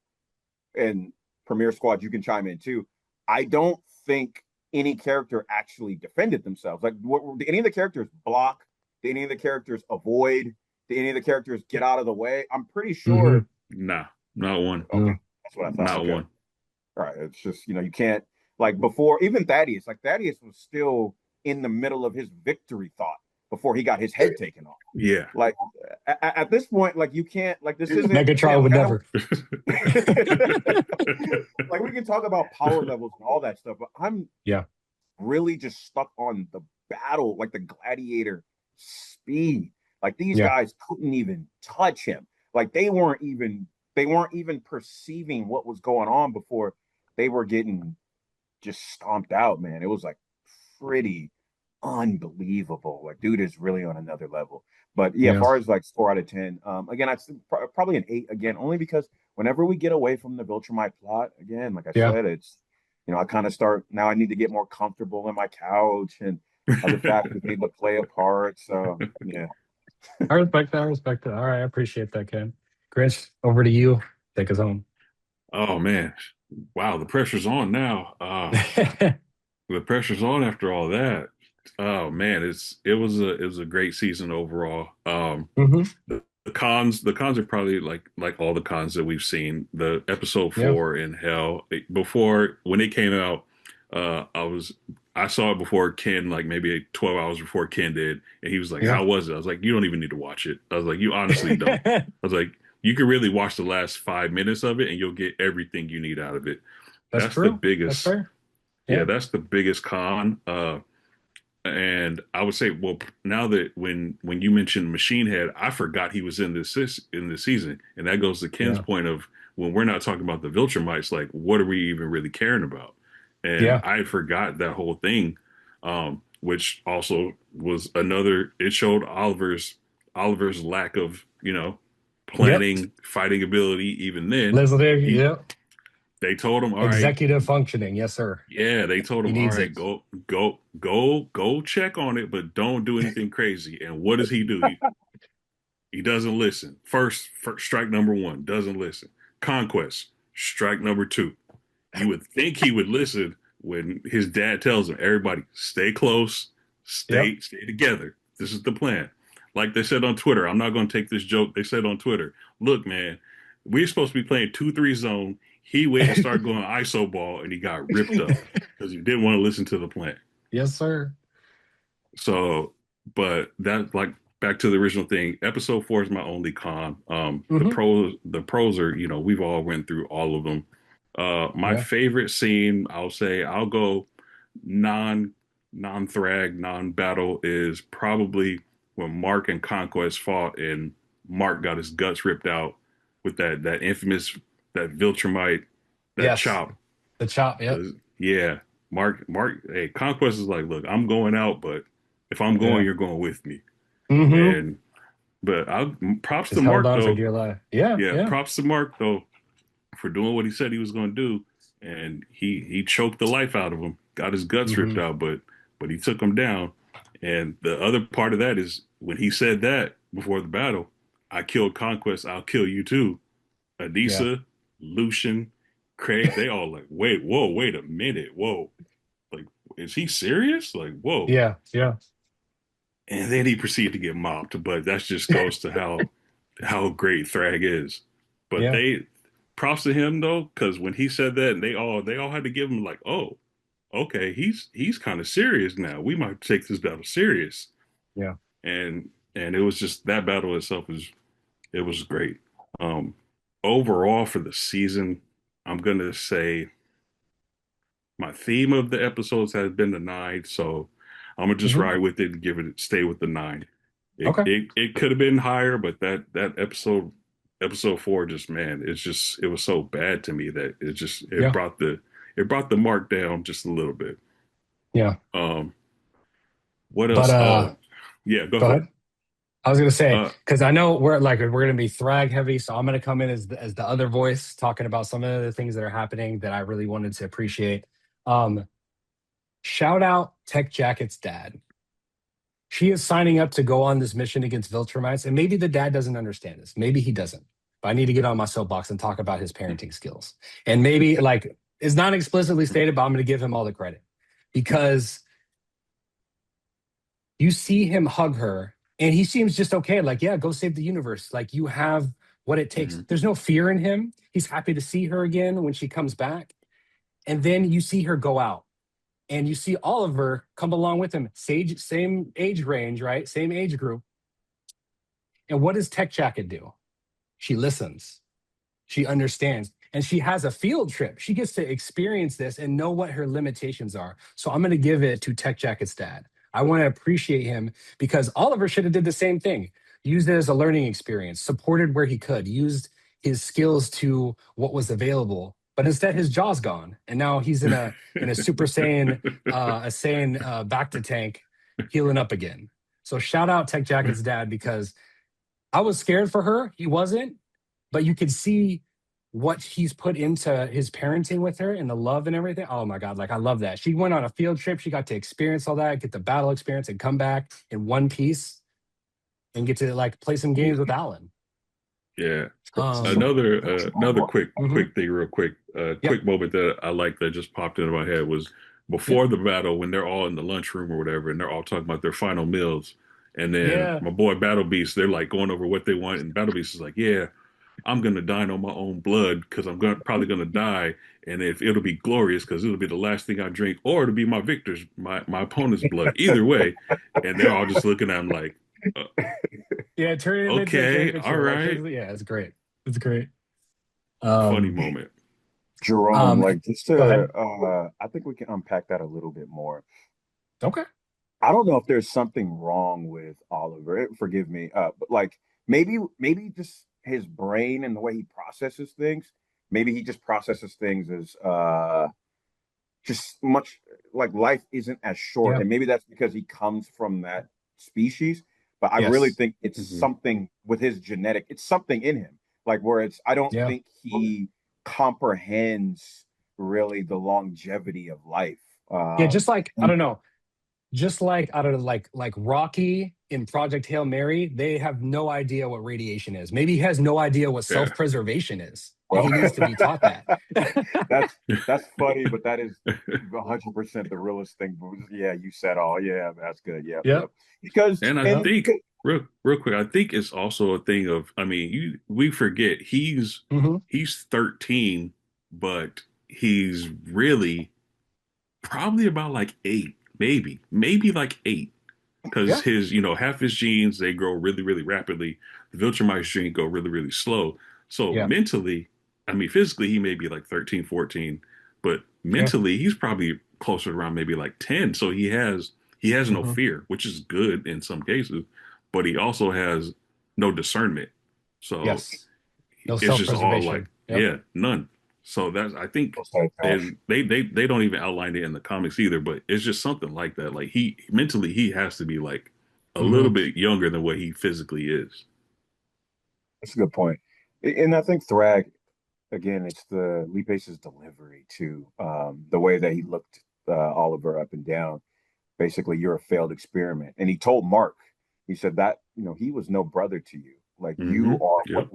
And Premier Squad, you can chime in too. I don't think any character actually defended themselves. Like, did any of the characters block? Did any of the characters avoid? Did any of the characters get out of the way? I'm pretty sure. Nah, not one. Okay, that's what I thought. Not one. All right, it's just you can't like before. Even Thaddeus, Thaddeus was still in the middle of his victory thought before he got his head taken off. Yeah. Like at this point, like you can't this isn't Megatron would never. Like we can talk about power levels and all that stuff, but I'm really just stuck on the battle, like the gladiator speed. Like these guys couldn't even touch him. Like they weren't even perceiving what was going on before they were getting just stomped out, man. It was like pretty unbelievable. Like dude is really on another level. But as far as like score out of 10, again, I'd probably an 8 again, only because whenever we get away from the Viltrumite plot, again, like I said, I kind of start now. I need to get more comfortable in my couch, and other factors need to play a part. So yeah. I respect that. I respect that. All right, I appreciate that, Ken. Grinch, over to you. Take us home. Oh man, wow, the pressure's on now. The pressure's on after all that. Oh man, it was a great season overall. The cons are probably like all the cons that we've seen. The episode Yeah. 4 in Hell, before when it came out, I saw it before Ken, like maybe 12 hours before Ken did, and he was like, Yeah. "How was it?" I was like, "You don't even need to watch it." I was like, "You honestly don't." I was like, "You can really watch the last 5 minutes of it, and you'll get everything you need out of it." That's That's the true. That's biggest, fair. yeah, Yeah. that's the biggest con. And I would say, well, now that when you mentioned Machine Head, I forgot he was in this season, and that goes to Ken's Yeah. point of when we're not talking about the Viltrumites, like what are we even really caring about? And Yeah. I forgot that whole thing, which also was another. It showed Oliver's lack of Yep. planning, fighting ability. Even then, Leslie, he yep. they told him, all right, Executive functioning. Yes, sir. yeah, they told He him, all needs right, it. go check on it, but don't do anything crazy. And what does he do? He doesn't listen. First strike number one, doesn't listen. Conquest, strike number two. You would think he would listen when his dad tells him, everybody, stay close, Yep. stay together. This is the plan. Like they said on Twitter, I'm not going to take this joke. They said on Twitter, look, man, we're supposed to be playing 2-3 zone. He went and started going ISO ball, and he got ripped up because he didn't want to listen to the plan. Yes, sir. So, but that, like, back to the original thing. Episode 4 is my only con. The pros are, we've all went through all of them. My Yeah. favorite scene, I'll go non-thrag, non-battle, is probably when Mark and Conquest fought and Mark got his guts ripped out with that infamous, that Viltrumite, that Yes. chop. The chop. Yep. Yeah. Mark, hey, Conquest is like, look, I'm going out, but if I'm going, Yeah. you're going with me. Mm-hmm. But props Just to held Mark on for though. dear life. Yeah. Yeah, Yeah. props to Mark though for doing what he said he was going to do, and he choked the life out of him, got his guts ripped Mm-hmm. out, but he took him down. And the other part of that is when he said that before the battle, I killed Conquest, I'll kill you too. Yeah. Adisa, Lucian, Craig, they all like, wait a minute, whoa, like, is he serious? Like, whoa. Yeah. Yeah. And then he proceeded to get mopped, but that just goes to how great Thrag is. But Yeah. props to him though, because when he said that, they all had to give him like, oh, okay, he's kind of serious now. We might take this battle serious. Yeah. And it was just that battle itself was great. Um, Overall for the season, I'm gonna say my theme of the episodes has been the 9, so I'm gonna just ride with it and stay with the 9. Okay. It could have been higher, but that episode 4, just, man, it was so bad to me that Yeah. brought the mark down just a little bit. Yeah. What But else? Oh, yeah, go go for ahead. it. I was gonna say, because I know we're gonna be Thrag heavy, so I'm gonna come in as the other voice talking about some of the things that are happening that I really wanted to appreciate. Shout out Tech Jacket's dad. She is signing up to go on this mission against Viltrumites, and maybe the dad doesn't understand this. Maybe he doesn't. But I need to get on my soapbox and talk about his parenting skills. And maybe, like, it's not explicitly stated, but I'm going to give him all the credit because you see him hug her, and he seems just okay. Like, yeah, go save the universe. Like, you have what it takes. There's no fear in him. He's happy to see her again when she comes back. And then you see her go out. And you see Oliver come along with him. Same age range, right? Same age group. And what does Tech Jacket do? She listens. She understands. And she has a field trip. She gets to experience this and know what her limitations are. So I'm going to give it to Tech Jacket's dad. I want to appreciate him because Oliver should have did the same thing. Used it as a learning experience, supported where he could, used his skills to what was available. But instead, his jaw's gone, and now he's in a Super Saiyan, back to tank, healing up again. So shout out Tech Jacket's dad because I was scared for her. He wasn't, but you could see what he's put into his parenting with her and the love and everything. Oh my God, like I love that. She went on a field trip. She got to experience all that, get the battle experience, and come back in one piece and get to like play some games with Alan. Yeah. Um, Another quick mhm. thing, real quick. Yep. Quick moment that I like that just popped into my head was before the battle when they're all in the lunchroom or whatever, and they're all talking about their final meals. And then Yeah. my boy Battle Beast, they're like going over what they want, and Battle Beast is like, "Yeah, I'm gonna dine on my own blood because probably gonna die, and if it'll be glorious because it'll be the last thing I drink, or it'll be my opponent's blood. Either way." And they're all just looking at him like, uh, Yeah, turn him into a "Okay, all caricature. Like his, right." yeah, it's great. It's great. Funny Um, moment. Jerome, like just Go to, ahead. I think we can unpack that a little bit more. Okay. I don't know if there's something wrong with Oliver. Forgive me, but like maybe just his brain and the way he processes things. Maybe he just processes things as just much like life isn't as short, Yeah. and maybe that's because he comes from that species. But I really Yes. think it's Hmm. something with his genetic. It's something in him, like where it's. I don't Yeah. think he comprehends really the longevity of life. Yeah. Just like I And don't know. Just like I don't know, like Rocky in Project Hail Mary, they have no idea what radiation is. Maybe he has no idea what Yeah. self-preservation is, and well, he needs to be taught that. that's that's funny, but that is 100% the realest thing. Yeah, you said all. Yeah, that's good. Yep, Yep. yep. Because And I Yep. think real quick, I think it's also a thing of, I mean, we forget Hmm. he's 13, but he's really probably about like 8, maybe like 8, because Yeah. his, half his genes, they grow really, really rapidly. The Viltrumite gene go really, really slow. So Yeah. mentally, I mean, physically, he may be like 13, 14, but Yeah. mentally, he's probably closer to around maybe like 10. So he has no Hmm. fear, which is good in some cases, but he also has no discernment. So Yes. No it's just all like, self-preservation. Yep. yeah, none. So that's, I think, okay, gosh. and they don't even outline it in the comics either, but it's just something like that. Like he mentally, he has to be like a little Hmm. bit younger than what he physically is. That's a good point. And I think Thrag, again, it's the Lee Pace's delivery too. The way that he looked Oliver up and down. Basically, you're a failed experiment. And he told Mark, he said that, he was no brother to you. Like Mm-hmm. Yep.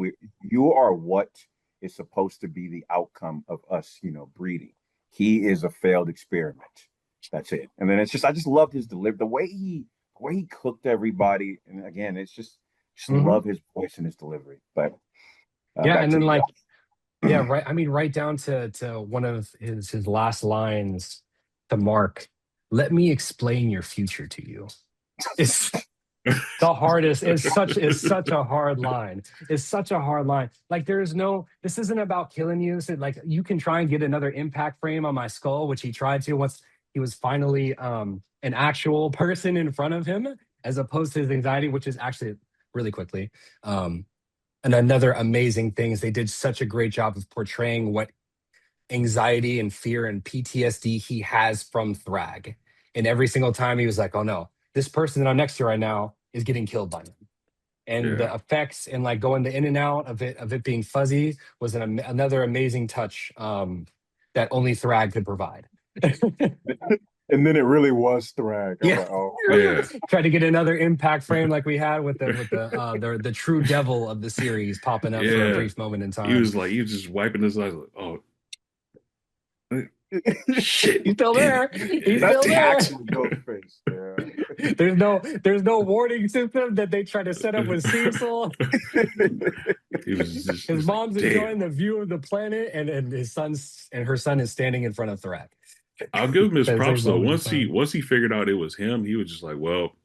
you are what is supposed to be the outcome of us, breeding. He is a failed experiment. That's it. And then I just loved his delivery, the way he cooked everybody. And again, it's just Hmm. love his voice and his delivery. But Yeah. back And to then you like, yeah, guys. right. I mean, right down to one of his last lines to Mark. Let me explain your future to you. It's the hardest. It's such a hard line. It's such a hard line. Like there's no. This isn't about killing you. So like you can try and get another impact frame on my skull, which he tried to once he was finally an actual person in front of him, as opposed to his anxiety, which is actually really quickly. Um, and another amazing thing is they did such a great job of portraying what anxiety and fear and PTSD he has from Thrag. And every single time he was like, oh no, this person that I'm next to right now is getting killed by him. And Yeah. the effects and like going the in and out of it being fuzzy was another amazing touch that only Thrag could provide. And then it really was Thrag. I was Yeah. like, oh, Yeah. Try to get another impact frame like we had with the true devil of the series popping up for a Yeah. brief moment in He time. was like, he was just wiping his eyes like, oh shit, He's still damn it. there. He's Yeah, that's still damn there. it. actually Ghostface. Yeah. There's no warning system that they try to set up with Cecil. He was His just like, mom's damn. enjoying the view of the planet, and her son is standing in front of Thrak. I'll give him his At the same props though. moment in Once he figured out it was him, he was just like, well,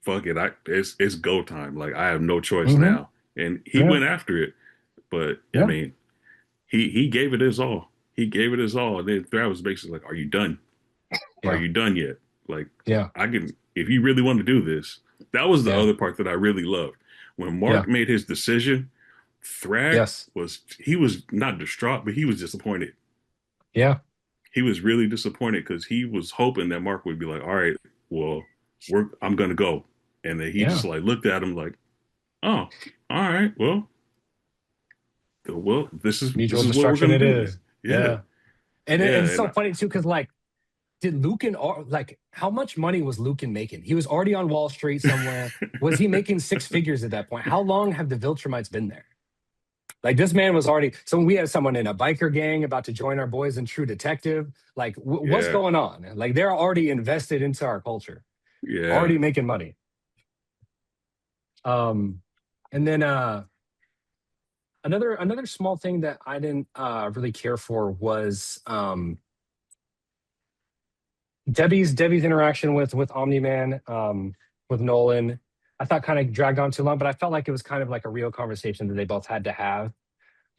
fuck it. It's go time. Like I have no choice hmm now. And he Yeah, went after it. But I yeah, mean, he gave it his all. He gave it his all. And then Thrav was basically like, are you done? Are yeah, you done yet? Like yeah, I can, if you really want to do this. That was the yeah, other part that I really loved. When yeah. Mark made his decision, Thrag Yes, he was not distraught, but he was disappointed. yeah, He was really disappointed because he was hoping that Mark would be like, all right, well, I'm gonna go. And then he just yeah, like looked at him like, oh, all right, well, Well, this Mutual is what we're destruction gonna it do then. is. Yeah, Yeah. And yeah, it's so and funny too, because like, did Lucan like how much money was Lucan making? He was already on Wall Street somewhere. Was he making six figures at that point? How long have the Viltrumites been there? Like this man was already. So we have someone in a biker gang about to join our boys in True Detective. Like, what's yeah, going on? Like they're already invested into our culture, yeah, already making money. Um, and then another small thing that I didn't really care for was Debbie's interaction with Omni Man, with Nolan. I thought kind of dragged on too long, but I felt like it was kind of like a real conversation that they both had to have.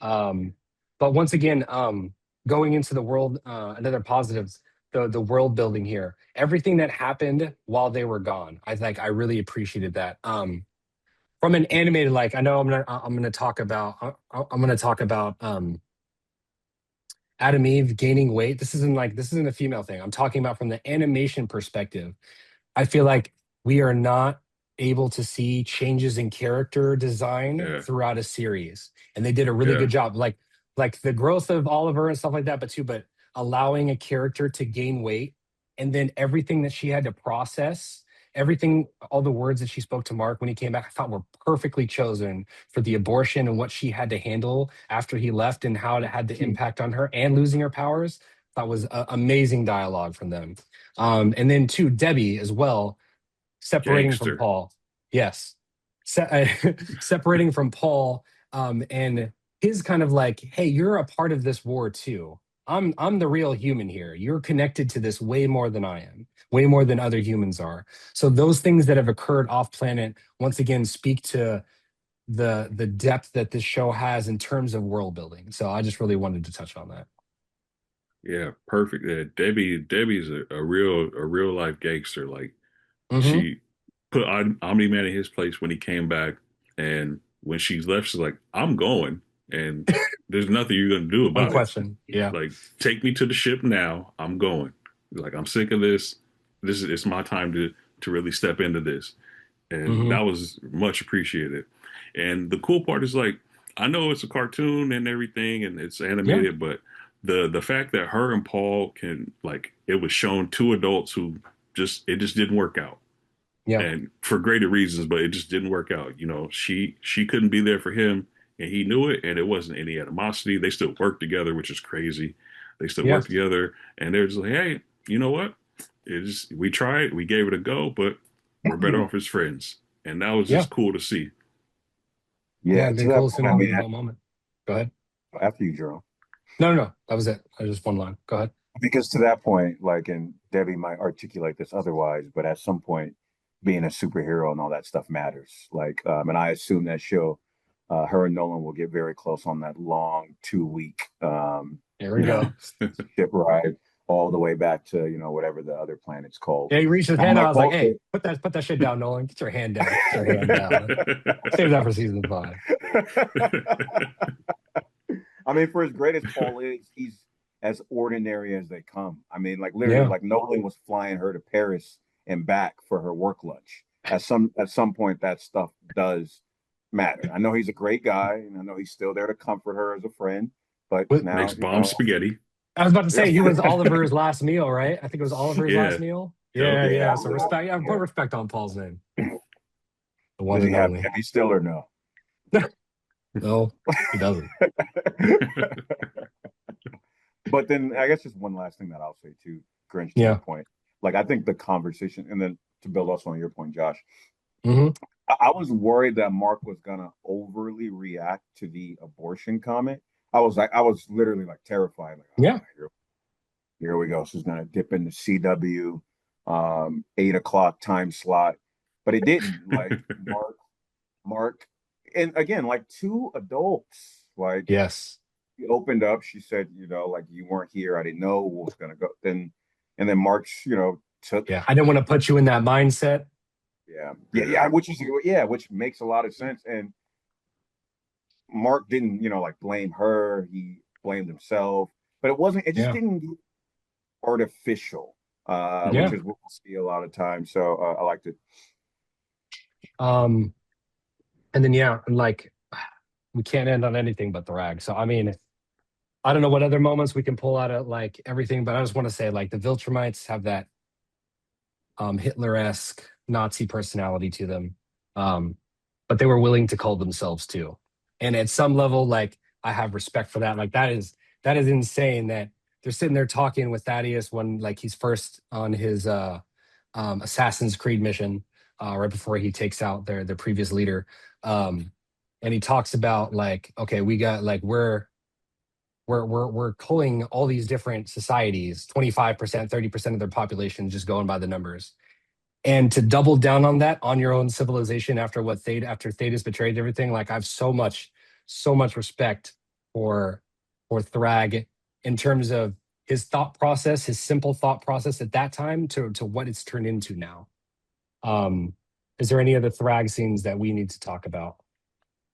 Um, but once again, going into the world, another positives, the world building here, everything that happened while they were gone, I really appreciated that. From an animated, like I know I'm gonna talk about Adam Eve gaining weight. This isn't a female thing. I'm talking about from the animation perspective. I feel like we are not able to see changes in character design yeah, throughout a series, and they did a really yeah, good job. Like the growth of Oliver and stuff like that, but allowing a character to gain weight, and then everything that she had to process, everything, all the words that she spoke to Mark when he came back, I thought were perfectly chosen for the abortion and what she had to handle after he left and how it had the impact on her and losing her powers. That was amazing dialogue from them. And then two, Debbie as well, separating from gangster. Paul. Yes. Separating from Paul, and his kind of like, hey, you're a part of this war too. I'm the real human here. You're connected to this way more than I am, way more than other humans are. So those things that have occurred off planet once again speak to the depth that this show has in terms of world building. So I just really wanted to touch on that. Yeah, perfect. Yeah, Debbie's a real life gangster. Like Hmm. she put Omni Man in his place when he came back, and when she's left, she's like, "I'm going, and there's nothing you're gonna do about it. Unquestioned. Yeah. Like, take me to the ship now. I'm going. Like, I'm sick of this. This is it's my time to really step into this." And Hmm. that was much appreciated. And the cool part is like, I know it's a cartoon and everything, and it's Yeah. animated, but the fact that her and Paul can like it was shown two adults who just didn't work out, Yeah. and for greater reasons, but it just didn't work out. You know, she couldn't be there for him, and he knew it, and it wasn't any animosity. They still worked together, which is crazy. They still Yeah. work together, and they're just like, hey, you know what? It just we tried, we gave it a go, but we're better off as friends, and that was Yeah. just cool to see. Yeah. Yeah, It'd to been that cool to see point, them I all in mean, one moment. Go ahead. after you, Jerome, No, no, no. That was it. I just one line. Go ahead. because to that point, like, and Debbie might articulate this otherwise, but at some point, being a superhero and all that stuff matters. Like, and I assume that her and Nolan will get very close on that long 2 week, Here we you know, go. ship ride all the way back to, whatever the other planet's called. Yeah, he reached his I'm hand out. I like, was like, also, "Hey, put that shit down, Nolan. Get your hand down. Get your hand down. Save that for season 5." I mean, for as great as Paul is, he's as ordinary as they come. I mean, like literally, Yeah. like Nolan was flying her to Paris and back for her work lunch. At some point, that stuff does matter. I know he's a great guy, and I know he's still there to comfort her as a friend. But What? now, Makes bomb spaghetti. I was about to say he was Oliver's last meal, right? I think it was Oliver's last Yeah. meal. Yep. Yeah, yeah, yeah. So respect. Yeah, yeah. put respect on Paul's name. The one Does he and have only. Debbie still or no? No, he doesn't. But then I guess just one last thing that I'll say too, Grinch, to your Yeah. point. Like I think the conversation, and then to build also on your point, Josh, Hmm. I was worried that Mark was gonna overly react to the abortion comment. I was literally like terrified, like, Yeah. here we go. She's gonna dip into CW, 8 o'clock time slot, but it didn't. Like Mark, and again, like two adults, like Yes. she opened up. She said, like you weren't here. I didn't know what was gonna go. And then Mark's, took. Yeah. I didn't want to put you in that mindset. Yeah, which makes a lot of sense. And Mark didn't, like blame her. He blamed himself, but it wasn't. It just Yeah. didn't get artificial, which Yeah. is what we'll see a lot of times. So I liked it. And then yeah, like we can't end on anything but Thrag. So I mean, I don't know what other moments we can pull out of like everything, but I just want to say like the Viltrumites have that Hitler-esque Nazi personality to them. But they were willing to call themselves too. And at some level, like I have respect for that. Like that is insane that they're sitting there talking with Thaddeus when like he's first on his Assassin's Creed mission, right before he takes out their previous leader. And he talks about like, okay, we got like we're culling all these different societies, 25%, 30% of their population, just going by the numbers. And to double down on that on your own civilization after after Thetis betrayed everything, like I have so much respect for Thrag in terms of his thought process, his simple thought process at that time to what it's turned into now. Is there any other Thrag scenes that we need to talk about?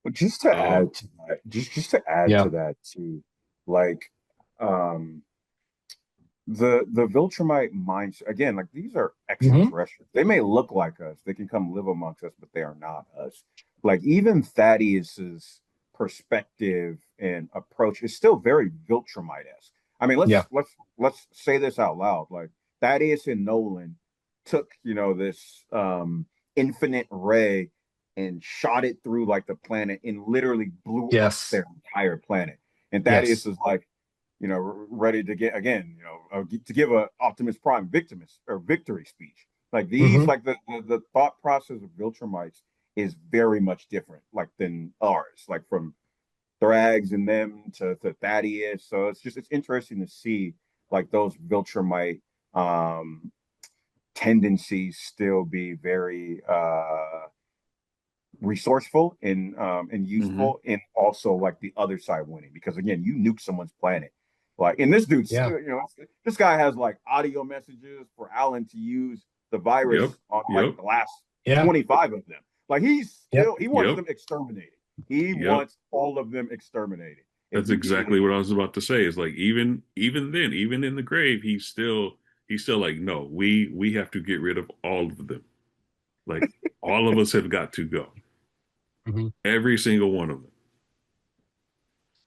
But just to add to that, just to add Yeah. to that too, like the Viltrumite minds again, like these are extraterrestrials. They may look like us, they can come live amongst us, but they are not us. Like even Thaddeus's perspective and approach is still very Viltrumite-esque. I mean, let's say this out loud. Like Thaddeus and Nolan took, this infinite ray and shot it through like the planet and literally blew up their entire planet. And Thaddeus is like, ready to get again, to give a Optimus Prime victory speech. Like these, like the thought process of Viltrumites is very much different, like than ours, like from Thrags and them to Thaddeus. So it's interesting to see like those Viltrumite tendencies still be very resourceful and useful, and also like the other side winning, because again, you nuke someone's planet. Like, and this dude's, this guy has like audio messages for Alan to use the virus on like the last 25 of them. Like he's still, he wants them exterminated. He wants all of them exterminated. That's exactly what I was about to say. Is like even then, even in the grave, he's still like, no, we have to get rid of all of them. Like all of us have got to go. Every single one of them.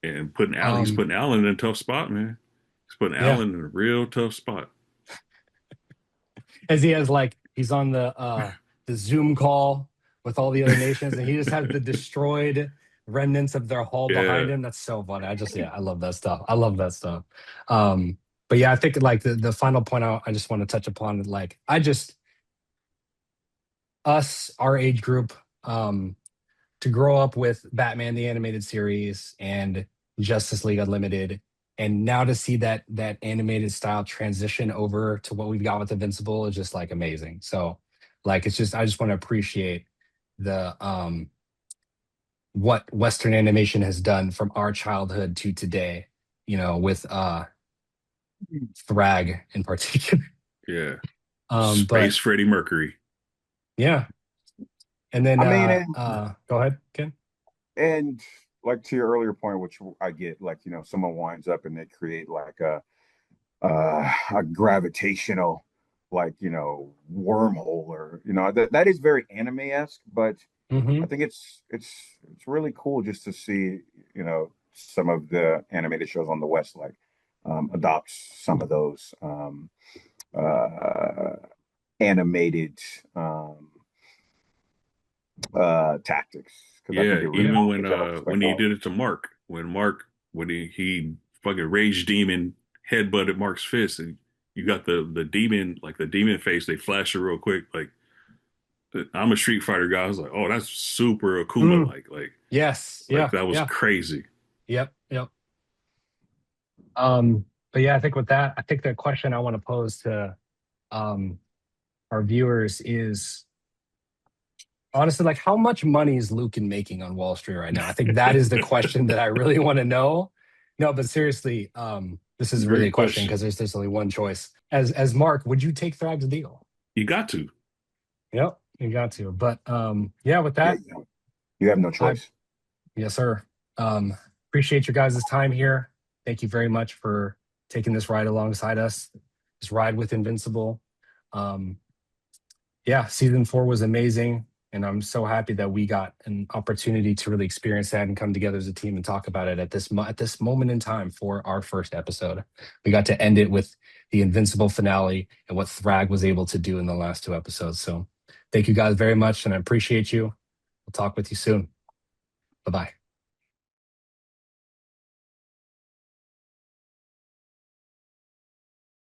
And he's putting Alan in a tough spot, man. He's putting Alan in a real tough spot. As he has like he's on the Zoom call with all the other nations, and he just has the destroyed remnants of their hull behind him. That's so funny. I love that stuff. I love that stuff. But yeah, I think like the final point I just want to touch upon, like our age group, to grow up with Batman the Animated Series and Justice League Unlimited, and now to see that animated style transition over to what we've got with Invincible is just like amazing. So like I just want to appreciate the what Western animation has done from our childhood to today, with Thrag in particular. Yeah. Space Freddie Mercury. Yeah. And then go ahead, Ken. And like to your earlier point, which I get, like, someone winds up and they create like a gravitational, like, wormhole, or, that is very anime-esque, but I think it's really cool just to see, some of the animated shows on the West, like, adopt some of those animated tactics. Yeah, even when he did it to Mark, when he fucking rage demon headbutted Mark's fist, and you got the demon, like the demon face, they flash it real quick. Like, I'm a Street Fighter guy. I was like, oh, that's super Akuma like. Yes. Like that was crazy. Yep. But yeah, I think with that, I think the question I want to pose to our viewers is honestly, like, how much money is Lucan making on Wall Street right now? I think that is the question that I really want to know. No, but seriously, this is really a question because there's only one choice. As Mark, would you take Thrag's deal? You got to. Yep, you got to. But with that, you have no choice. Yes, sir. Appreciate your guys' time here. Thank you very much for taking this ride alongside us. This ride with Invincible. Season 4 was amazing. And I'm so happy that we got an opportunity to really experience that and come together as a team and talk about it at this moment in time for our first episode. We got to end it with the Invincible finale and what Thrag was able to do in the last 2 episodes. So thank you guys very much, and I appreciate you. We'll talk with you soon. Bye-bye.